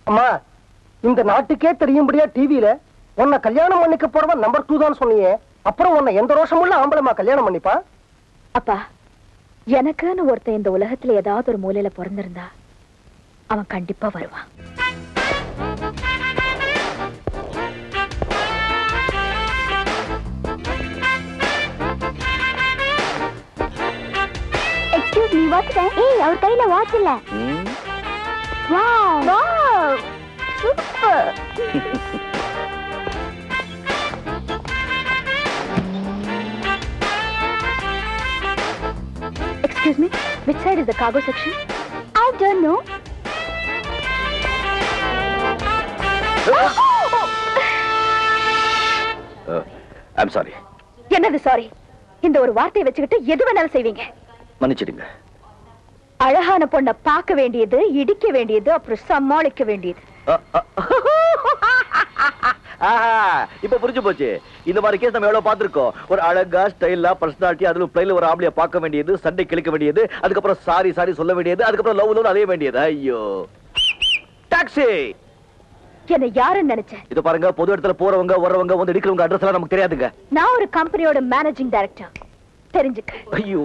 அம்மா, இந்த நாட்டுக்கே தெரியும்படியா டிவியில உன்னை கல்யாணம் பண்ணிக்க போறவன் நம்பர் 2 தான் சொன்னியே. அப்புறம் உன்னை எந்த ரோஷமுள்ள ஆம்பளமா கல்யாணம் பண்ணிப்பா? அப்பா, எனக்குன்னு ஒருத்தன் இந்த உலகத்துல ஏதாவது ஒரு மூலையில பிறந்திருந்தா அவன் கண்டிப்பா வருவான். Excuse me, watch. ஏய், அவர் கையில வாட்ச் இல்ல. Wow wow, super. Excuse me, which side is the cargo section? I don't know. I'm sorry. என்னது சாரி? இந்த ஒரு வார்த்தையை வச்சுக்கிட்டு எது வேணாலும் செய்வீங்க. மன்னிச்சிடுங்க. அழகான பொண்ணை பார்க்க வேண்டியது, இடிக்க வேண்டியது, அப்புறம் சமாளிக்க வேண்டியது. இப்ப புரிஞ்சு போச்சு. இந்த மாதிரி கேஸ் நம்ம எவ்வளவு பார்த்திருக்கோம். ஒரு அழகா ஸ்டைலா பர்சனாலிட்டி, அதுல பிளைல ஒரு ஆம்பளைய பார்க்க வேண்டியது, சண்டை கிழிக்க வேண்டியது, அதுக்கப்புறம் சாரி சாரி சொல்ல வேண்டியது, அதுக்கப்புறம் லவ் அலைய வேண்டியது. ஐயோ, டாக்ஸி. என்ன யாருன்னு நினைச்சேன்? இது பாருங்க, பொது இடத்துல போறவங்க வர்றவங்க வந்து எடுக்கிறவங்க அட்ரஸ் எல்லாம் நமக்கு தெரியாதுங்க. நான் ஒரு கம்பெனியோட மேனேஜிங் டைரக்டர், தெரிஞ்சுக்க. ஐயோ,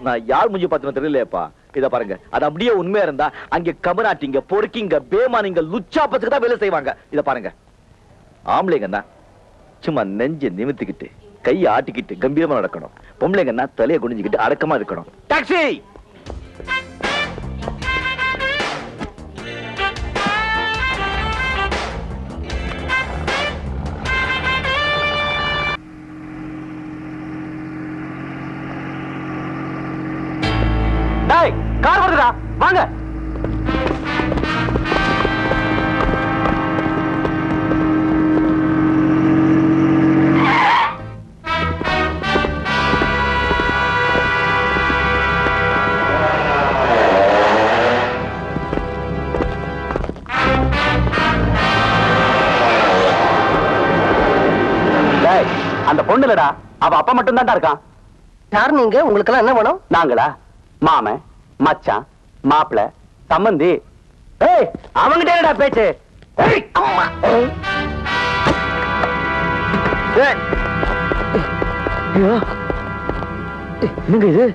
நான் யார் மூஞ்சி பார்த்தேன்னு தெரியலையேப்பா. இத பாருங்க, அது அப்படியே உண்மையா இருந்தா அங்க கமராட்டிங்க, பொறுக்கிங்க, பேமானிங்க, லுச்சா பச்சுக்கு தான் வேலை செய்வாங்க. இத பாருங்க, ஆம்பளைங்கன்னா சும்மா நெஞ்ச நிமித்திக்கிட்டு கையை ஆட்டிக்கிட்டு கம்பீரமா நடக்கணும். பொம்பளைங்கன்னா தலையை குனிஞ்சுக்கிட்டு அடக்கமா இருக்கணும். டாக்ஸி. டேய், கார் வருதுடா, வாங்க. அந்த பொண்ணு இல்லடா, அவ அப்பா மட்டும் தான் இருக்கான். யார் நீங்க? உங்களுக்கு எல்லாம் என்ன வேணும்? நாங்களா? மாமன், மச்சான், மாப்பிள, சம்பந்தி. ஏய், அவங்கிட்ட என்னடா பேச்சு? ஏய், அம்மா. ஏய், என்னங்க இது?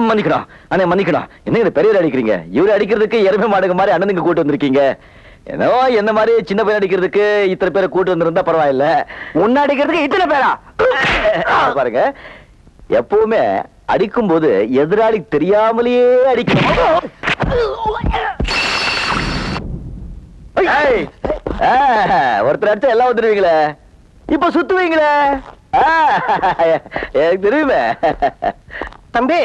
மன்னிக்கணும் அண்ணே, மன்னிக்கணும். என்ன பெரியவர் அடிக்கிறீங்க? இவரு அடிக்கிறதுக்கு எருமை மாடுங்க மாதிரி அண்ணனுங்க கூட்டு வந்திருக்கீங்க. ஏதோ என்ன மாதிரி சின்ன பேர் அடிக்கிறதுக்கு இத்தனை பேரை கூட்டு வந்திருந்தா பரவாயில்ல. முன்ன அடிக்கிறதுக்கு இத்தனை பேரா? பாருங்க, எப்பவுமே அடிக்கும் போது எதிராளி தெரியாமலேயே அடிக்கணும். ஒருத்தர் அடிச்சா எல்லாம் வந்துருவீங்களே, இப்ப சுத்துவீங்களே. எனக்கு தெரியுமே. தம்பி,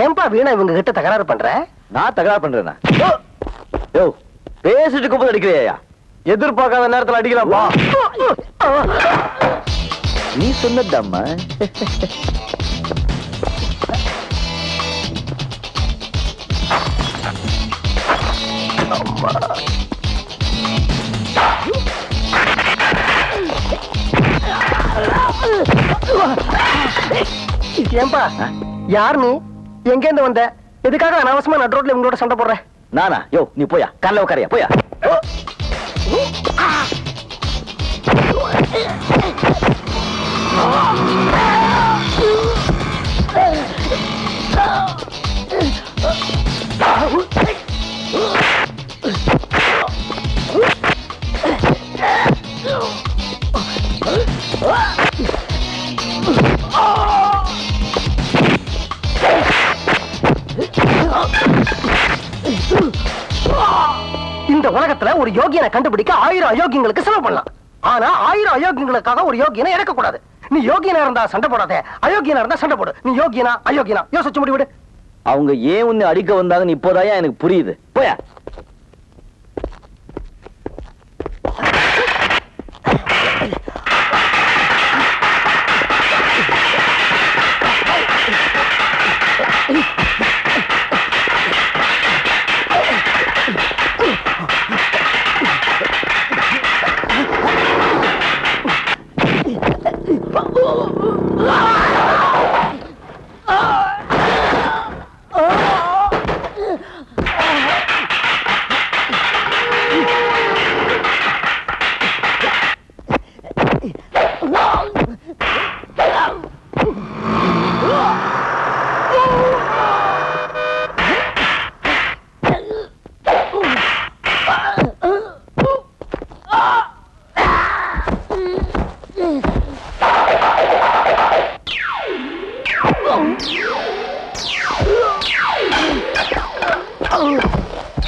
ஏன்பா வீணா இவங்க கிட்ட தகராறு பண்ற? நான் தகராறு பண்றேன்னா? யோ, பேசிட்டு இருக்கும்போது அடிக்கிறியா? எதிர்பார்க்காத நேரத்தில் அடிக்கலாமா? நீ சொன்னதம்மா. ஏன்பா, யார் நீ? எங்க இருந்து வந்த? எதுக்காக அனாவசியமா நடு ரோட்ல இவங்களோட சண்டை போடுற? நானா? யோ, நீ போயா, காலைல உட்காரியா, போயா. இந்த உலகத்துல ஒரு யோகியனை கண்டுபிடிக்க 1000 அயோக்கியங்களுக்கு செலவு பண்ணலாம். ஆனா 1000 அயோக்கியங்களுக்காக ஒரு யோகியனை இறக்க கூடாது. நீ யோகியனா இருந்தா சண்டை போடாத, அயோக்கியனா இருந்தா சண்டை போடு. நீ யோகியனா அயோக்கியனா யோசிச்சு முடிவிடு. அவங்க ஏன் உன்னை அடிக்க வந்தாங்கன்னு இப்போதான் எனக்கு புரியுது. போயா.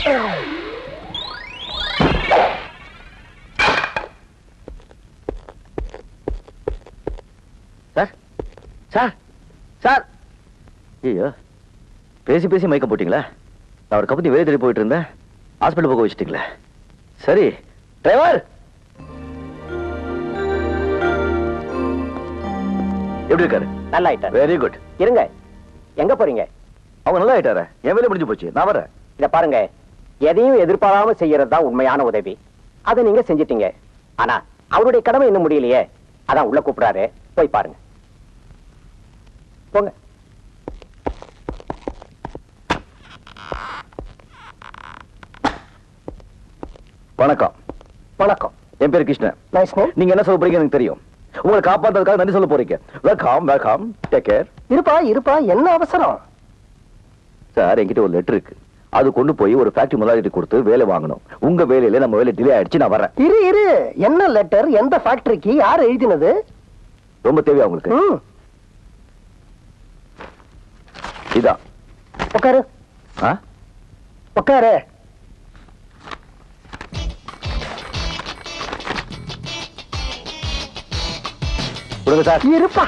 சார் சார் சார் ஐயோ பேசி பேசி மயக்கம் போட்டீங்களா? நான் ஒரு கப்பத்தி வெளியே தேடி போயிட்டு இருந்தேன், ஹாஸ்பிட்டல் போக வச்சுட்டீங்களே. சரி டிரைவர், எப்படி இருக்காரு? நல்லா ஆயிட்டாரு. Very good. இருங்க, எங்க போறீங்க? அவங்க நல்லா ஆயிட்டாரு, என் வேலை முடிஞ்சு போச்சு, நான் வரேன். இத பாருங்க, எதையும் எதிர்பாராம செய்யறது தான் உண்மையான உதவி. அதை நீங்க செஞ்சிட்டீங்க. ஆனா அவருடைய கடமை இன்னும் முடியலையே, அதான் உள்ள கூப்பிடாரு, போய் பாருங்க. போங்க. வணக்கம். வணக்கம். என் பேர் கிருஷ்ணன். Nice name. நீங்க என்ன சொல்ல போறீங்க எனக்கு தெரியும். உங்களை காப்பாத்துறதுக்காக நன்றி சொல்ல போறீங்க. Welcome welcome, take care. இருப்பா இருப்பா, என்ன அவசரம்? சார், என்கிட்ட ஒரு லெட்டர் இருக்கு, அது கொண்டு போய் ஒரு ஃபேக்டரி முதலாளிட்டு கொடுத்து வேலை வாங்கணும். உங்க வேலையில நம்ம வேலை டிலே ஆயிடுச்சு, நான் வரேன். இரு இரு, என்ன லெட்டர்? எந்த ஃபேக்டரிக்கு? யார் எழுதினது? ரொம்ப தேவையா உங்களுக்கு? இதான். உட்காரு. உட்காரு. சார், இருப்பா,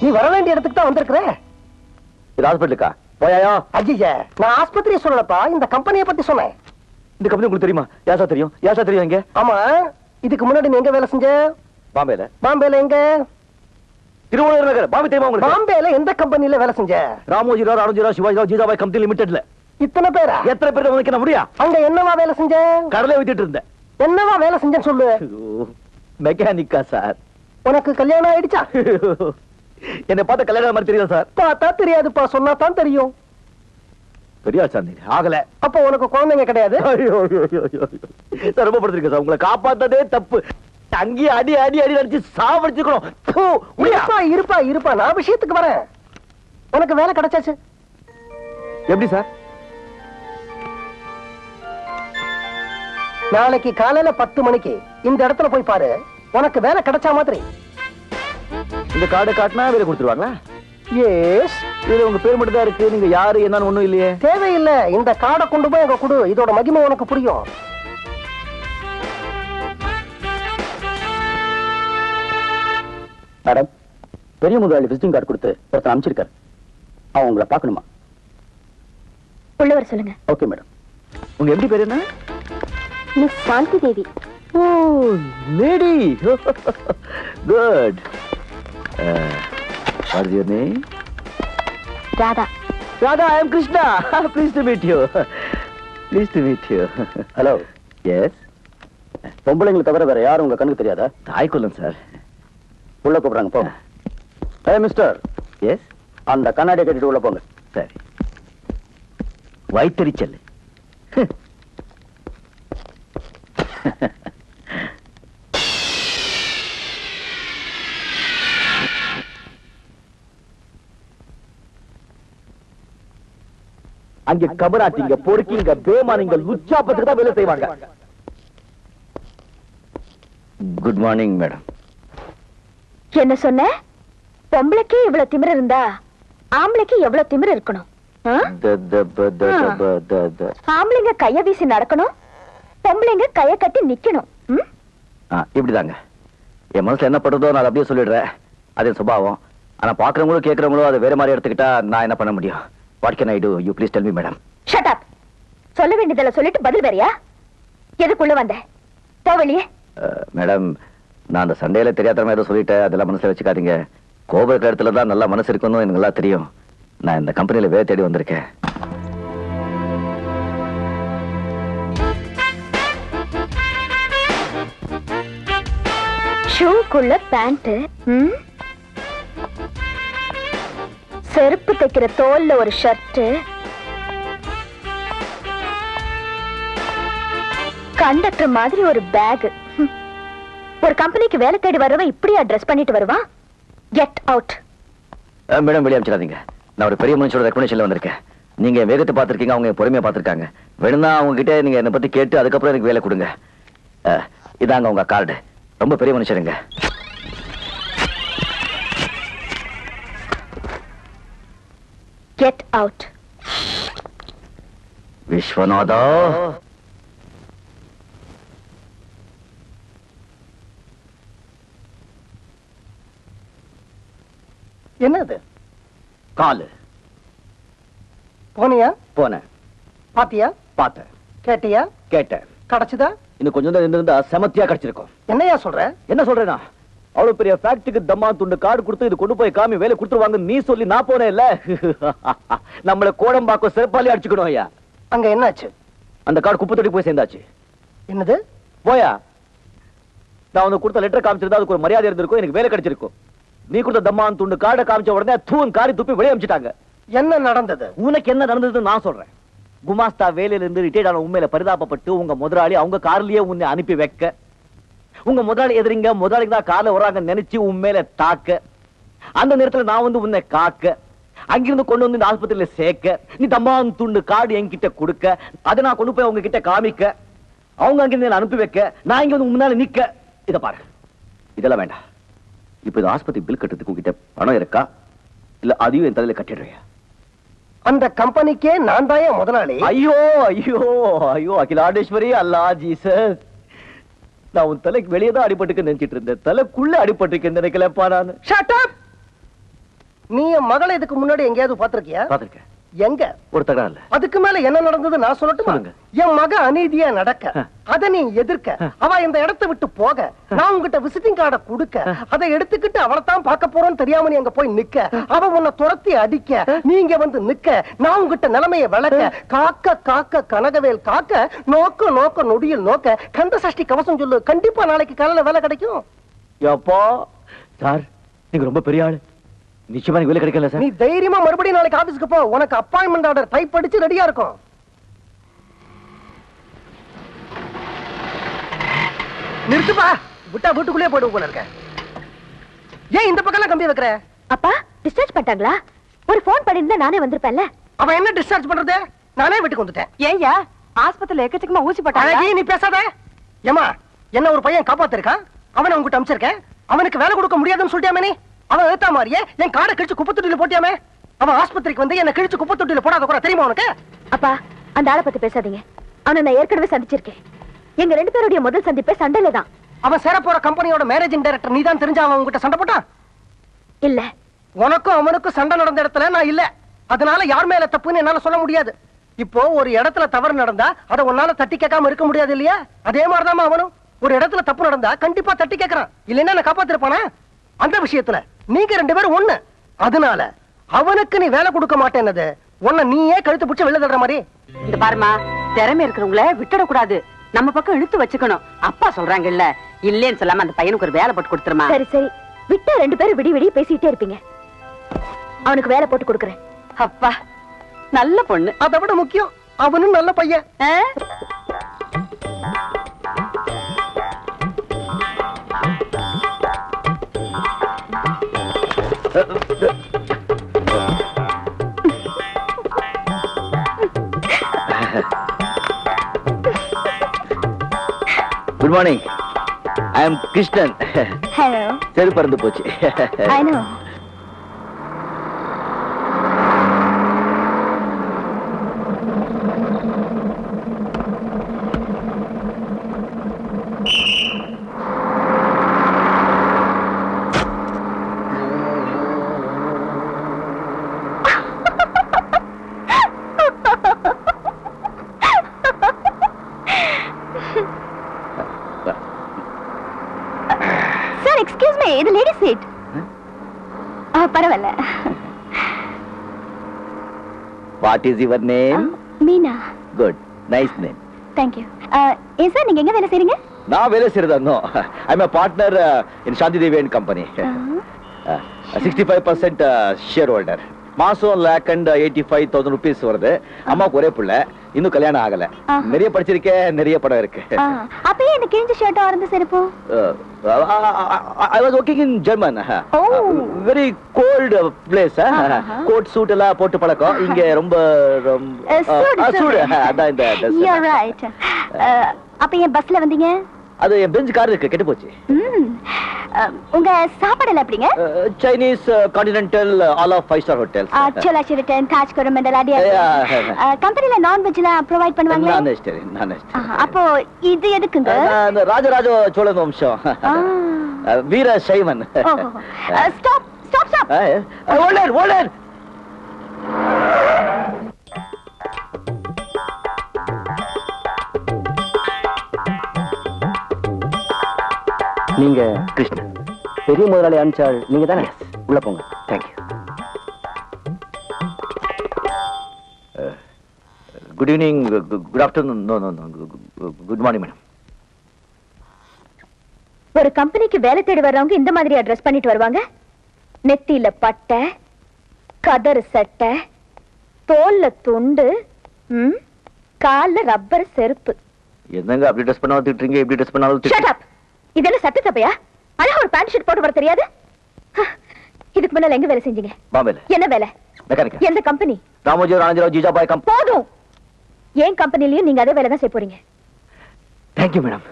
நீ வர வேண்டிய இடத்துக்கு தான் வந்திருக்கிற. இது ஹாஸ்பிட்டலுக்கா? போயாயா? அஜிஜ, நான் ஆஸ்பத்திரியை சொல்லலப்பா, இந்த கம்பெனியை பத்தி சொன்னேன். இந்த கம்பெனி உங்களுக்கு தெரியுமா? யாசா தெரியும்? யாசா தெரியும்? எங்க? ஆமா, இதுக்கு முன்னாடி நீ எங்க வேலை செஞ்ச? பாம்பேல. பாம்பேல எங்க? திருவள்ளூர் நகர். பாம்பே தெரியுமா உங்களுக்கு? பாம்பேல எந்த கம்பெனில வேலை செஞ்ச? ராமோஜிராவ், அருண்ஜிராவ், சிவாஜிராவ், ஜீஜாபாய் கம்பெனி லிமிடெட்ல. இத்தனை பேரா? எத்தனை பேர் உங்களுக்கு முடியா? அங்க என்னவா வேலை செஞ்ச? கடலை வித்துட்டு இருந்தேன். என்னவா வேலை செஞ்சேன்னு சொல்லு. மெக்கானிக்கா சார். உனக்கு கல்யாணம் ஆயிடுச்சா? என்ன பார்த்த கல்யாணம் மாதிரி தெரியும் சார்? பார்த்தா தெரியாதுப்பா, சொன்னா தான் தெரியும். பெரியா சார் ஆகல. அப்ப உனக்கு குழந்தைங்க கிடையாது? சார், ரொம்ப படுத்திருக்க சார், உங்களை காப்பாத்ததே தப்பு. அங்கேயே அடி அடி அடி அடிச்சு சாவடிச்சுக்கணும். இருப்பா இருப்பா இருப்பா, நான் விஷயத்துக்கு வரேன். உனக்கு வேலை கிடைச்சாச்சு. எப்படி சார்? நாளைக்கு காலையில 10 மணிக்கு இந்த இடத்துல போய் பாரு, உனக்கு வேலை கிடைச்சா மாதிரி. இந்த கார்டை காட்டினா வேலை கொடுத்துருவாங்களா? எஸ். இதுல உங்க பேர் மட்டும் தான் இருக்கு, நீங்க யாரு என்னன்னு ஒண்ணும் இல்லையே. தேவையில்லை, இந்த கார்டை கொண்டு போய் அங்க கொடு, இதோட மகிமை உனக்கு புரியும். மேடம், பெரிய முதலாளி விசிட்டிங் கார்டு கொடுத்து ஒருத்தர் அனுப்பிச்சிருக்காரு. அவன் உங்களை பார்க்கணுமா? உள்ளவர் சொல்லுங்க. Okay madam. உங்க எப்படி பேர் என்ன? Miss Shanti Devi. Oh, lady. Good. What is your name? Radha. Radha, I am Krishna. Please to meet you. Please to meet you. Hello. Yes. பொம்பளைங்களை தவிர வேற யாரும் உங்க கண்ணுக்கு தெரியாதா? தாய்க்குள்ளம் சார். உள்ள கூப்பிடுறாங்க, போங்க. Hey mister. எஸ். அந்த கண்ணாடியை கட்டிட்டு உள்ள போங்க. சரி. வயிற்றறிச்சல். அங்க கபராட்டிங்க, பொறுக்கிங்க, பேமானிங்க, லுச்சாப்பத்துக்கு தான் வேலை செய்வாங்க. Good morning madam. என்ன சொன்ன? பொம்பளைக்கு இவ்வளவு திமிரு இருந்தா ஆம்பளைக்கு எவ்வளவு திமிரு இருக்கணும்? ஆம்பளைங்க கைய வீசி நடக்கணும், பொம்பளைங்க கைய கட்டி நிக்கணும். இப்படிதாங்க என் மனசுல என்ன படுறதோ நான் அப்படியே சொல்லிடுறேன். அது என் சுபாவம். ஆனா பாக்குறவங்களும் கேட்கறவங்களும் அதை வேற மாதிரி எடுத்துக்கிட்டா நான் என்ன பண்ண முடியும்? What can I do? You please tell me madam. Shut up. சொல்ல வேண்டியதெல்லாம் சொல்லிட்டு பதில் வேறயா? எதுக்குள்ள வந்த? போ வெளியே. மேடம், நான் அந்த சண்டையில தெரியாதமா ஏதோ சொல்லிட்டேன், அதெல்லாம் மனசுல வச்சுக்காதீங்க. கோப இருக்கிற இடத்துல தான் நல்லா மனசு இருக்கணும், எனக்கு நல்லா தெரியும். நான் இந்த கம்பெனில வேலை தேடி வந்திருக்கேன். ஷூக்குள்ள பேண்ட், செருப்பு தைக்கிற தோல்ல ஒரு ஷர்ட், கண்டக்டர் மாதிரி ஒரு பேக். ஒரு கம்பெனிக்கு வேலை தேடி வரவன் இப்படியா ட்ரெஸ் பண்ணிட்டு வருவான்? Get out. மேடம், வெளியே அனுப்பிச்சிடாதீங்க. நான் ஒரு பெரிய மனுஷனோட ரெக்கமெண்டேஷன்ல வந்திருக்கேன். நீங்க வேகத்தை பார்த்திருக்கீங்க, அவங்க பொறுமையா பார்த்திருக்காங்க. வேணும்னா அவங்க கிட்ட நீங்க என்னை பத்தி கேட்டு அதுக்கப்புறம் எனக்கு வேலை கொடுங்க. இதாங்க உங்க கார்டு. ரொம்ப பெரிய மனுஷருங்க. Get out. விஸ்வநாதா, என்னது? காலு. போனியா? போனேன். பாத்தியா? பார்த்தேன். கேட்டியா? கேட்டேன். கிடைச்சுதா? இன்னும் கொஞ்சம் தான் இருந்திருந்தா செமத்தியா கிடைச்சிருக்கும். என்னையா சொல்ற? என்ன சொல்றேனா, அவ்வளவு பெரிய ஃபேக்டரிக்கு தம்மா துண்டு கார்டு கொடுத்து இது கொண்டு போய் காமி வேலை கொடுத்துருவாங்க நீ சொல்லி நான் போனேன் இல்ல. நம்மள கோடம்பாக்கம் செருப்பாலி அடிச்சுக்கணும் ஐயா. அங்க என்னாச்சு? அந்த கார்டு குப்பை தொட்டி போய் சேர்ந்தாச்சு. என்னது? போயா, நான் உனக்கு கொடுத்த லெட்டர் காமிச்சிருந்தா அதுக்கு ஒரு மரியாதை இருந்திருக்கும், எனக்கு வேலை கிடைச்சிருக்கும். நீ கொடுத்த தம்மான் துண்டு கார்டை காமிச்ச உடனே தூன் காரி துப்பி வெளியே அமிச்சிட்டாங்க. என்ன நடந்தது? உனக்கு என்ன நடந்ததுன்னு நான் சொல்றேன். குமாஸ்தா வேலையில இருந்து ரிட்டையர்ட் ஆன உண்மையில பரிதாபப்பட்டு உங்க முதலாளி அவங்க கார்லயே உன்னை அனுப்பி வைக்க, உங்க முதலாளி எதிரிங்க முதலாளிக்கு தான் கார்ல வராங்க நினைச்சு உண்மையில தாக்க, அந்த நேரத்துல நான் வந்து உன்னை காக்க, அங்கிருந்து கொண்டு வந்து இந்த ஆஸ்பத்திரியில சேர்க்க, நீ தம்மான் துண்டு கார்டு என்கிட்ட கொடுக்க, அதை நான் கொண்டு போய் அவங்க கிட்ட காமிக்க, அவங்க அங்கிருந்து அனுப்பி வைக்க, நான் இங்க வந்து முன்னால நிக்க. இத பாரு, இதெல்லாம் வேண்டாம். இப்ப இந்த ஆஸ்பத்திரி பில் கட்டுறதுக்கு உங்ககிட்ட பணம் இருக்கா, இல்ல அதையும் என் தலையில கட்டிடுறியா? அந்த கம்பெனிக்கே நான் தான் முதலாளி. ஐயோ ஐயோ ஐயோ அகிலாண்டேஸ்வரி, அல்லா ஜீசஸ், நான் உன் தலைக்கு வெளியே தான் அடிபட்டுக்கு நினைச்சிட்டு இருந்தேன், தலைக்குள்ள அடிபட்டுக்கு நினைக்கலப்பா நான். Shut up! நீ என் மகளை இதுக்கு முன்னாடி எங்கேயாவது பாத்திருக்கியா? பாத்திருக்கேன். எங்க? ஒரு தகராறு இல்ல. அதுக்கு மேல என்ன நடந்தது நான் சொல்லட்டுமா? என் மக அநீதியா நடக்க, அத நீ எதிர்க்க, அவ இந்த இடத்தை விட்டு போக, நான் உங்ககிட்ட விசிட்டிங் கார்டை கொடுக்க, அதை எடுத்துக்கிட்டு அவளைத்தான் பார்க்க போறோன்னு தெரியாம நீ அங்க போய் நிக்க, அவ உன்னை துரத்தி அடிக்க, நீங்க வந்து நிக்க, நான் உங்ககிட்ட நிலைமையை விளக்க, காக்க காக்க கனகவேல் காக்க, நோக்க நோக்க நொடியில் நோக்க, கந்த சஷ்டி கவசம் சொல்லு, கண்டிப்பா நாளைக்கு காலையில வேலை கிடைக்கும். அப்பா சார், நீங்க ரொம்ப பெரிய ஆளு, நிச்சயமா நீங்க வேலை கிடைக்கல சார். நீ தைரியமா மறுபடியும் நாளைக்கு ஆபீஸ்க்கு போ, உனக்கு அப்பாயின்மெண்ட் ஆர்டர் டைப் அடிச்சு ரெடியா இருக்கும். நிறுத்துப்பா, விட்டா வீட்டுக்குள்ளே போயிடுவோம் போல இருக்க. ஏன் இந்த பக்கம் கம்பி வைக்கிற? அப்பா டிஸ்சார்ஜ் பண்ணிட்டாங்களா? ஒரு போன் பண்ணிருந்தா நானே வந்திருப்பேன்ல. அவன் என்ன டிஸ்சார்ஜ் பண்றது? நானே வீட்டுக்கு வந்துட்டேன். ஏய்யா, ஆஸ்பத்திரியில எக்கச்சக்கமா ஊசி போட்டாங்க. அழகி, நீ பேசாத. ஏமா, என்ன ஒரு பையன் காப்பாத்திருக்கான், அவனை உங்ககிட்ட அனுப்பிச்சிருக்கேன், அவனுக்கு வேலை கொடுக்க முடியாதுன்னு சொல்லியாமே நீ. அவன் ஏத்தா மாதிரியே என் காடை கிழிச்சு குப்பை தொட்டியில போட்டியாமே. அவன் ஆஸ்பத்திரிக்கு வந்து என்ன கிழிச்சு குப்பை தொட்டியில போடாத கூட தெரியுமா உனக்கு? அப்பா அந்த ஆளை பத்தி பேசாதீங்க. அவனை நான் ஏற்கனவே சந்திச்சிருக்கேன். எங்க ரெண்டு பேருடைய முதல் சந்திப்பே சண்டையில தான். அவன் சேர போற கம்பெனியோட மேனேஜிங் டைரக்டர் நீதான் தெரிஞ்ச அவன் உங்ககிட்ட சண்டை போட்டான்? இல்ல, உனக்கும் அவனுக்கும் சண்டை நடந்த இடத்துல நான் இல்ல, அதனால யார் மேல தப்புன்னு என்னால சொல்ல முடியாது. இப்போ ஒரு இடத்துல தவறு நடந்தா அதை உன்னால தட்டி கேட்காம இருக்க முடியாது இல்லையா? அதே மாதிரிதான் அவனும் ஒரு இடத்துல தப்பு நடந்தா கண்டிப்பா தட்டி கேட்கறான், இல்லைன்னா நான் காப்பாத்திருப்பானா? அந்த விஷயத்துல நீங்க ரெண்டு பேரும் ஒண்ணு, அதனால அவனுக்கு நீ வேலை கொடுக்க மாட்டேன்னது உன்னை நீயே கழுத்து பிடிச்சு வெளில தள்ளுற மாதிரி. இந்த பாருமா, திறமை இருக்கிறவங்கள விட்டுட கூடாது, நம்ம பக்கம் இழுத்து வச்சுக்கணும். அப்பா சொல்றாங்க இல்ல, இல்லன்னு சொல்லாம அந்த பையனுக்கு ஒரு வேலை போட்டு கொடுத்துருமா. சரி சரி, விட்டா ரெண்டு பேரும் விடி விடி பேசிட்டே இருப்பீங்க. அவனுக்கு வேலை போட்டு கொடுக்கறேன். அப்பா நல்ல பொண்ணு. அதை விட முக்கியம் அவனும் நல்ல பையன். Good morning, I am Krishnan. Hello. சரி, பறந்து போச்சு. I know. இது லேடி சீட். பரவாயில்ல. What is your name? Meena. Good, nice name. Thank you. ஏன் சார் நீங்க எங்க வேலை செய்றீங்க? நான் வேலை செய்யறதா? I'm a partner in Shanti Devi and Company. 65% shareholder. மாசம் $1,85,000 rupees வருது. அம்மாவுக்கு ஒரே பிள்ளை, இன்னும் கல்யாணம் ஆகல. நிறைய படிச்சிருக்கேன், நிறைய படம் இருக்கு. அப்ப என்ன கிழிஞ்ச ஷர்ட் ஆரந்த செருப்பு? I was working in German. Very cold place. Coat suit எல்லாம் போட்டு பழக்கம். இங்க ரொம்ப சூடு. அதான் இந்த You're right. அப்ப ஏன் பஸ்ல வந்தீங்க? அது என் பெஞ்ச் கார் இருக்கு, கெட்டு போச்சு. உங்க சாப்பாடுல எப்படிங்க? Chinese, continental, all of 5 star hotels. Chola Sheraton, Taj Coromandel அடி. கம்பெனில நான்வெஜ்லாம் ப்ரொவைட் பண்ணுவாங்களா? நான் அப்போ இது எதுக்குங்க? ராஜராஜ சோழன் வம்சம், வீர சைவன். Stop stop stop. ஓலர். நீங்க கிருஷ்ணன், பெரிய முதலாளி அனுப்பிச்சாள் நீங்க தானே? உள்ள போங்க. Thank you. Good evening, good afternoon. No good morning madam. ஒரு கம்பெனிக்கு வேலை தேடி வர்றவங்க இந்த மாதிரி அட்ரஸ் பண்ணிட்டு வருவாங்க. நெத்தியில பட்டை, கதறு சட்டை, தோல்ல துண்டு, கால்ல ரப்பர் செருப்பு. என்னங்க அப்படி ட்ரெஸ் பண்ணா திட்டுறீங்க, இப்படி ட்ரெஸ் பண்ணாலும் ஷட் அப். இதெல்லாம் சட்ட தப்பையா? அழகா ஒரு பேண்ட் ஷர்ட் போட்டு வர தெரியாது? இதுக்கு முன்னால எங்க வேலை செஞ்சீங்க? பாம்பேல. என்ன வேலை? மெக்கானிக். எந்த கம்பெனி? ராமோஜி ராஜராவ் ஜிஜாபாய் கம்பெனி. போதும். ஏன் கம்பெனிலயும் நீங்க அதே வேலை தான் செய்ய போறீங்க. Thank you madam.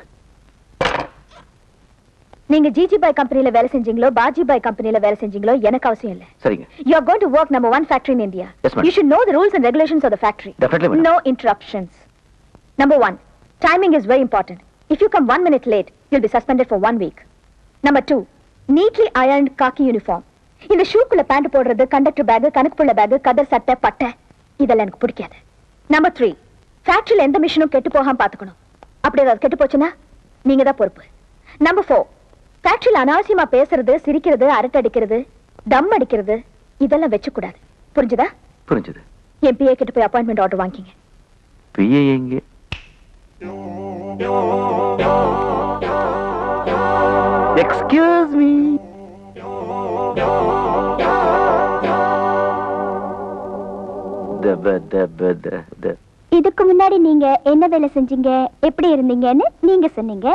நீங்க ஜிஜிபாய் கம்பெனில வேலை செஞ்சீங்களோ பாஜிபாய் கம்பெனில வேலை செஞ்சீங்களோ எனக்கு அவசியம் இல்ல. சரிங்க. You are going to work number 1 factory in India. Yes, madam. You should know the rules and regulations of the factory. Definitely, madam. No interruptions. Number 1, timing is very important. If you come 1 minute late, you'll be suspended for 1 week. Number 2, neatly ironed khaki uniform. இந்த ஷூக்குள்ள pant போடுறது, conductor back, கணக்குப்புள்ள back, கதர் சட்டை, பட்டை இதெல்லாம் எனக்கு பிடிக்காது. Number 3, ஃபேக்டரியில எந்த மிஷினும் கெட்டு போகாம பாத்துக்கணும். அப்படி ஏதாவது கெட்டு போச்சுன்னா நீங்க தான் பொறுப்பு. Number 4, ஃபேக்டரியில அனாவசியமா பேசுறது, சிரிக்கிறது, அரட்டை அடிக்கிறது, தம் அடிக்கிறது இதெல்லாம் வெச்சு கூடாது. புரிஞ்சுதா? புரிஞ்சது. என் பிஏ கிட்ட போய் அப்பாயின்மெண்ட் ஆர்டர் வாங்கிங்க. பிஏ எங்க? Excuse me. இதுக்கு முன்னாடி நீங்க என்ன வேலை செஞ்சீங்க, எப்படி இருந்தீங்கன்னு நீங்க சொன்னீங்க.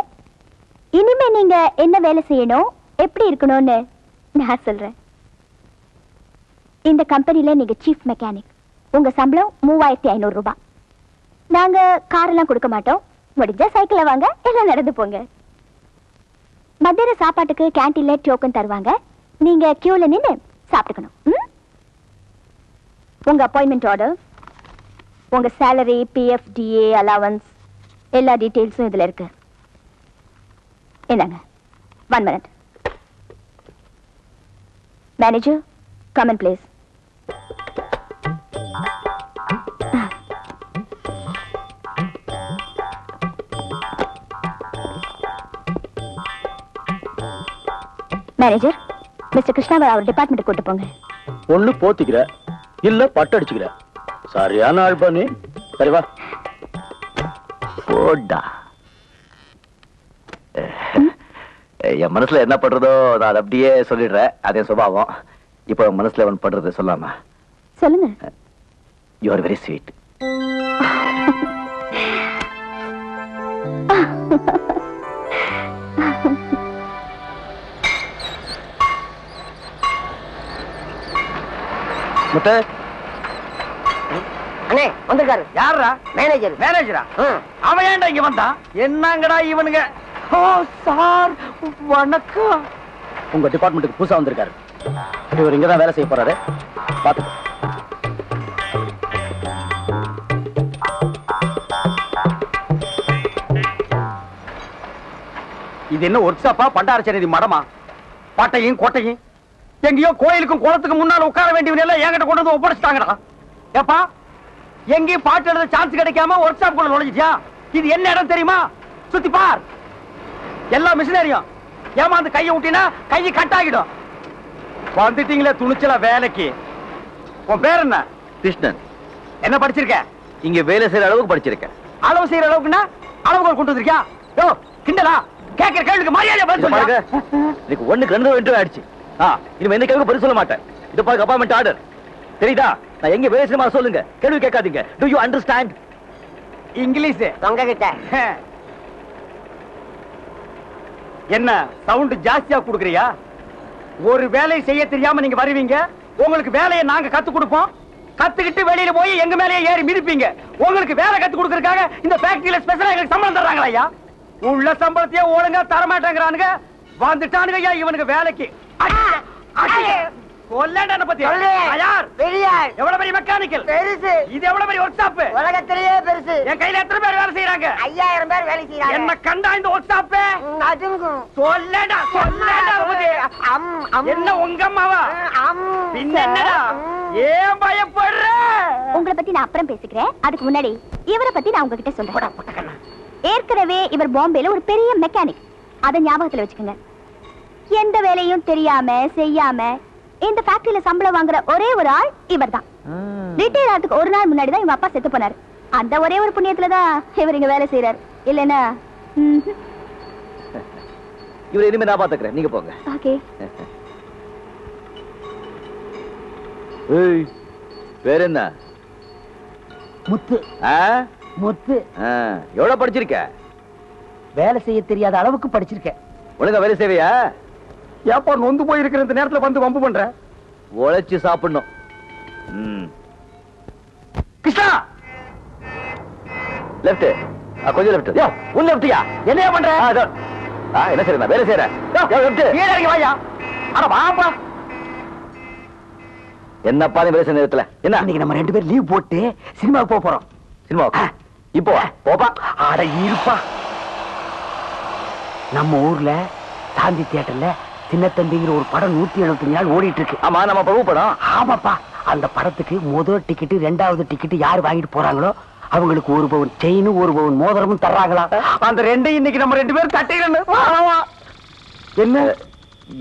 இனிமே நீங்க என்ன வேலை செய்யணும், எப்படி இருக்கணும்னு நான் சொல்றேன். இந்த கம்பெனில நீங்க சீஃப் மெக்கானிக். உங்க சம்பளம் 3500 ரூபாய். நாங்க கார் எல்லாம் கொடுக்க மாட்டோம். முடிஞ்சா சைக்கிள வாங்க, எல்லாம் நடந்து போங்க. மத்தியான சாப்பாட்டுக்கு கேண்டீன்ல டோக்கன் தருவாங்க. நீங்க கியூல நின்னு சாப்பிட்டுக்கணும். உங்க அப்பாயின்மெண்ட் ஆர்டர், உங்க சேலரி, பிஎஃப், டிஏ, அலவன்ஸ் எல்லா டீடைல்ஸும் இதுல இருக்கு. என்னங்க? 1 minute. Manager, come in please. Manager, mister கிருஷ்ணாவை அவர் டிபார்ட்மெண்ட் கூட்டு போங்க. ஒண்ணு போத்திக்கிற, இல்ல பட்டு அடிச்சுக்கிற. சரியான ஆள் பண்ணி. சரி வா. போடா. என் மனசுல என்ன பண்றதோ நான் அதை அப்படியே சொல்லிடுறேன். அதே சுபாவம். இப்போ மனசுல ஒன்று பண்றது சொல்லாமா? சொல்லுங்க. You are very sweet. முட்டை அண்ணே வந்திருக்காரு. யாரா? மேனேஜர். மேனேஜரா? அவன் ஏன்டா இங்க வந்தா? என்னங்கடா இவனுங்க? ஓ சார் வணக்கம். உங்க டிபார்ட்மெண்ட்டுக்கு புதுசா வந்திருக்காரு. இவர் இங்கதான் வேலை செய்ய போறாரு. பாத்துக்கோ. இது என்ன ஒர்க் ஷாப்பா, பண்டாரச்சேரி மடமா? பாட்டையும் கோட்டையும் எங்கேயோ கோயிலுக்கும் குளத்துக்கு முன்னால உட்கார வேண்டியவன் எல்லாம் என்கிட்ட கொண்டு வந்து ஒப்படைச்சிட்டாங்கடா. ஏப்பா எங்கேயும் பாட்டு எழுத சான்ஸ் கிடைக்காம ஒர்க் ஷாப் குள்ள நுழைஞ்சிட்டியா? இது என்ன இடம் தெரியுமா? சுத்தி பார். எல்லா மிஷினரியும் ஏமாந்து கையை விட்டினா கையை கட்டாகிடும். வந்துட்டீங்களே துணிச்சல வேலைக்கு. உன் பேர் என்ன? கிருஷ்ணன். என்ன படிச்சிருக்க? இங்க வேலை செய்யற அளவுக்கு படிச்சிருக்கேன். அளவு செய்யற அளவுக்குன்னா அளவுகோல் கொண்டு வந்திருக்கியா? யோ கிண்டலா? கேட்கிற கேள்விக்கு மரியாதை பதில் சொல்லுங்க. இதுக்கு 1க்கு 2 இன்டர்வியூ ஆயிடுச்சு. இனிமே எந்த கேள்விக்கு பதில் சொல்ல மாட்டேன். இது பாருங்க அப்பாயின்மெண்ட் ஆர்டர். தெரியுதா? நான் எங்க வேலை செய்யமா சொல்லுங்க. கேள்வி கேட்காதீங்க. To you understand? இங்கிலீஷ் தொங்க கிட்ட என்ன சவுண்ட் ஜாஸ்தியா குடுக்குறியா? ஒரு வேலை செய்ய தெரியாம நீங்க வருவீங்க. உங்களுக்கு வேலையை நாங்க கத்து கொடுப்போம். கத்துக்கிட்டு வெளியில போய் எங்க மேலேயே ஏறி மிதிப்பீங்க. உங்களுக்கு வேலை கத்து கொடுக்கறதுக்காக இந்த ஃபேக்டரியில ஸ்பெஷலா எங்களுக்கு சம்பளம் தர்றாங்களா ஐயா? உள்ள சம்பளத்தையே ஒழுங்கா தரமாட்டேங்கிறானுங்க. வந்துட்டானுங்க ஐயா இவனுக்கு வேலைக்கு. கொல்லண்டன பத்தி யார்? பெரியார். எவ்வளவு பெரிய மெக்கானிக்கல்? பெருசு. இது எவ்வளவு பெரிய ஒர்க் ஷாப்? உலகத்திலேயே பெருசு. என் கையில எத்தனை பேர் வேலை செய்யறாங்க? 5000 பேர் வேலை செய்யறாங்க. என்ன கண்டா இந்த ஒர்க் ஷாப்? அதுங்கும். சொல்லடா பத்தி. என்ன உங்க அம்மாவா? பின்ன என்னடா? ஏன் பயப்படுற? உங்களை பத்தி நான் அப்புறம் பேசிக்கிறேன். அதுக்கு முன்னாடி இவரை பத்தி நான் உங்ககிட்ட சொல்றேன். ஏற்கனவே இவர் பாம்பேல ஒரு பெரிய மெக்கானிக். அதை ஞாபகத்துல வச்சுக்கோங்க. எந்த வேலையும் தெரியாம செய்யாம இந்த ஃபேக்டரியில சம்பளம் வாங்குற ஒரே ஒரு ஆள் இவர்தான். ரிட்டையர் ஆகிறதுக்கு ஒரு நாள் முன்னாடி தான் இவங்க அப்பா செத்து போனாரு. அந்த ஒரே ஒரு புண்ணியத்துலதான் இவர் இங்க வேலை செய்யறாரு. இல்லன்னா இவரை இனிமே நான் பாத்துக்கிறேன், நீங்க போங்க. ஓகே. வேற என்ன? முத்து. முத்து. எவ்வளவு படிச்சிருக்க? வேலை செய்ய தெரியாத அளவுக்கு படிச்சிருக்கேன். ஒழுங்கா வேலை செய்வியா? ஏப்பா நொந்து போயிருக்கிற இந்த நேரத்துல வந்து வம்பு பண்ற? உழைச்சு சாப்பிடணும். கிருஷ்ணா லெஃப்ட். கொஞ்சம் லெஃப்ட். உன் லெஃப்டியா? என்னையா பண்ற? என்ன செய்யறேன்? வேலை செய்யறேன். கீழே இறங்கி வாயா. அட வாப்பா. என்னப்பா நீ வேலை செய்ய நேரத்துல என்ன? இன்னைக்கு நம்ம 2 பேர் லீவ் போட்டு சினிமாவுக்கு போறோம். சினிமா இப்போ போப்பா. அட இருப்பா. நம்ம ஊர்ல சாந்தி தியேட்டர்ல சின்னத்தம்பிங்கிற ஒரு படம் 175 நாள் ஓடிட்டு இருக்கு. ஆமா, நம்ம பிரபு படம். ஆமாப்பா. அந்த படத்துக்கு முதல் டிக்கெட் 2வது டிக்கெட் யார் வாங்கிட்டு போறாங்களோ அவங்களுக்கு 1 பவுன் செயின் 1 பவுன் மோதிரமும் தர்றாங்களா? அந்த 2 இன்னைக்கு நம்ம 2 பேரும் கட்டிடணும். என்ன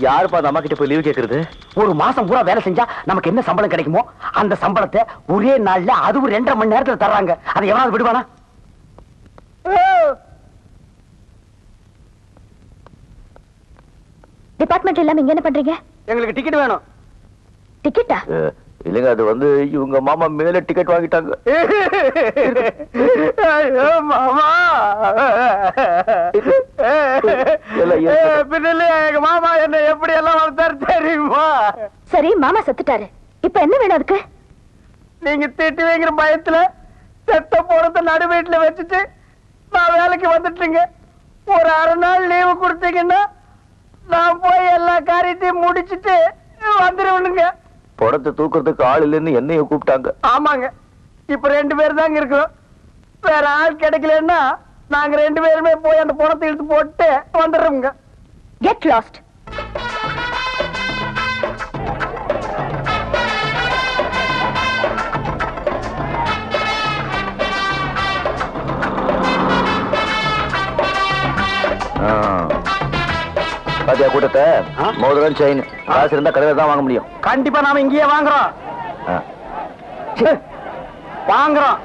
யாருப்பா அந்த அம்மா கிட்ட போய் லீவ் கேக்குறது? ஒரு மாசம் பூரா வேலை செஞ்சா நமக்கு என்ன சம்பளம் கிடைக்குமோ அந்த சம்பளத்தை ஒரே நாள்ல அதுவும் 2.5 மணி நேரத்துல தர்றாங்க. அதை எவனாவது விடுவானா? டிபார்ட்மெண்ட் எல்லாம் இங்க என்ன பண்றீங்க? எங்களுக்கு டிக்கெட் வேணும். டிக்கெட்டா? இல்லங்க, அது வந்து இவங்க மாமா மேல டிக்கெட் வாங்கிட்டாங்க. மாமா எங்க மாமா என்ன எப்படி எல்லாம் வளர்த்தாரு தெரியுமா? சரி, மாமா செத்துட்டாரு. இப்ப என்ன வேணும் அதுக்கு? நீங்க திட்டுவீங்கிற பயத்துல செத்த போறத நடு வீட்டுல வச்சுட்டு நான் வேலைக்கு வந்துட்டுங்க. ஒரு 1/2 நாள் லீவு கொடுத்தீங்கன்னா நான் போய் எல்லா காரியத்தையும் முடிச்சிட்டு வந்துருவனுங்க. படத்தை தூக்குறதுக்கு ஆள் இல்லைன்னு என்னைய கூப்பிட்டாங்க. ஆமாங்க, இப்ப 2 பேர் தாங்க இருக்கிறோம். வேற ஆள் கிடைக்கலன்னா நாங்க 2 பேருமே போய் அந்த படத்தை இழுத்து போட்டு வந்துடுறோங்க. Get lost. பாத்தியா கூட்டத்தை? மோதிரம் செயின் காசு இருந்தா கடையில தான் வாங்க முடியும். கண்டிப்பா நாம இங்கேயே வாங்குறோம். வாங்குறோம்.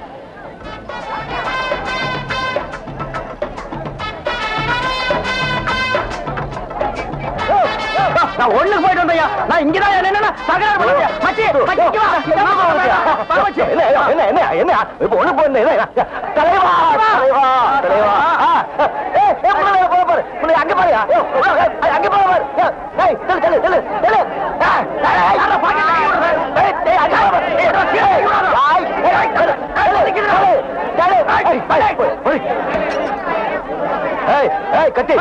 நான் ஒண்ணுக்கு போயிட்டு வந்தையா. நான் இங்கதான் என்ன தகராறு பண்ண மச்சி மச்சி என்ன என்ன என்ன இப்ப ஒண்ணு போய் தலைவா தலைவா தலைவா அங்க பாரு அங்க பாரு. கட்டி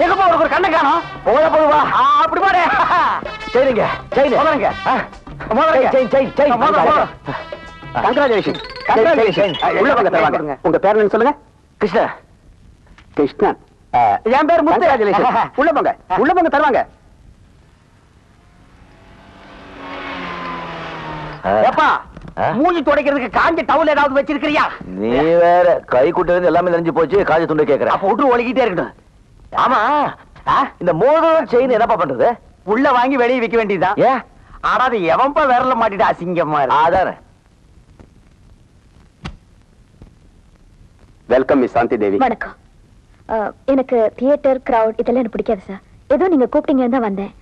எங்கப்பா ஒரு கண்ணை காணோம். போவா அப்படி பாரு. சரிங்க சரி முதலுங்க கங்க்ராச்சுலேஷன். உள்ள பக்கம் தருவாங்க. உங்க பேர் என்ன சொல்லுங்க? கிருஷ்ணா. கிருஷ்ணன். என் பேர் முத்து. உள்ள போங்க உள்ள போங்க தருவாங்க. ஏப்பா மூஞ்சி துடைக்கிறதுக்கு காஞ்ச டவுல் ஏதாவது வச்சிருக்கிறியா? நீ வேற கை கூட்டு எல்லாமே தெரிஞ்சு போச்சு. காஞ்ச துண்டை கேக்குறேன். அப்ப விட்டு ஒழுகிட்டே இருக்கட்டும். ஆமா, இந்த மோதிரம் செயின் என்னப்பா பண்றது? உள்ள வாங்கி வெளியே விற்க வேண்டியதுதான். ஏன்? ஆடாது எவன்பா விரல மாட்டிட்டு அசிங்கமா அதானே. வெல்கம் மிஸ் சாந்தி தேவி. வணக்கம். எனக்கு தியேட்டர் கிரவுட் இதெல்லாம் எனக்கு பிடிக்காது சார். ஏதோ நீங்க கூப்பிட்டீங்கன்னு தான் வந்தேன்.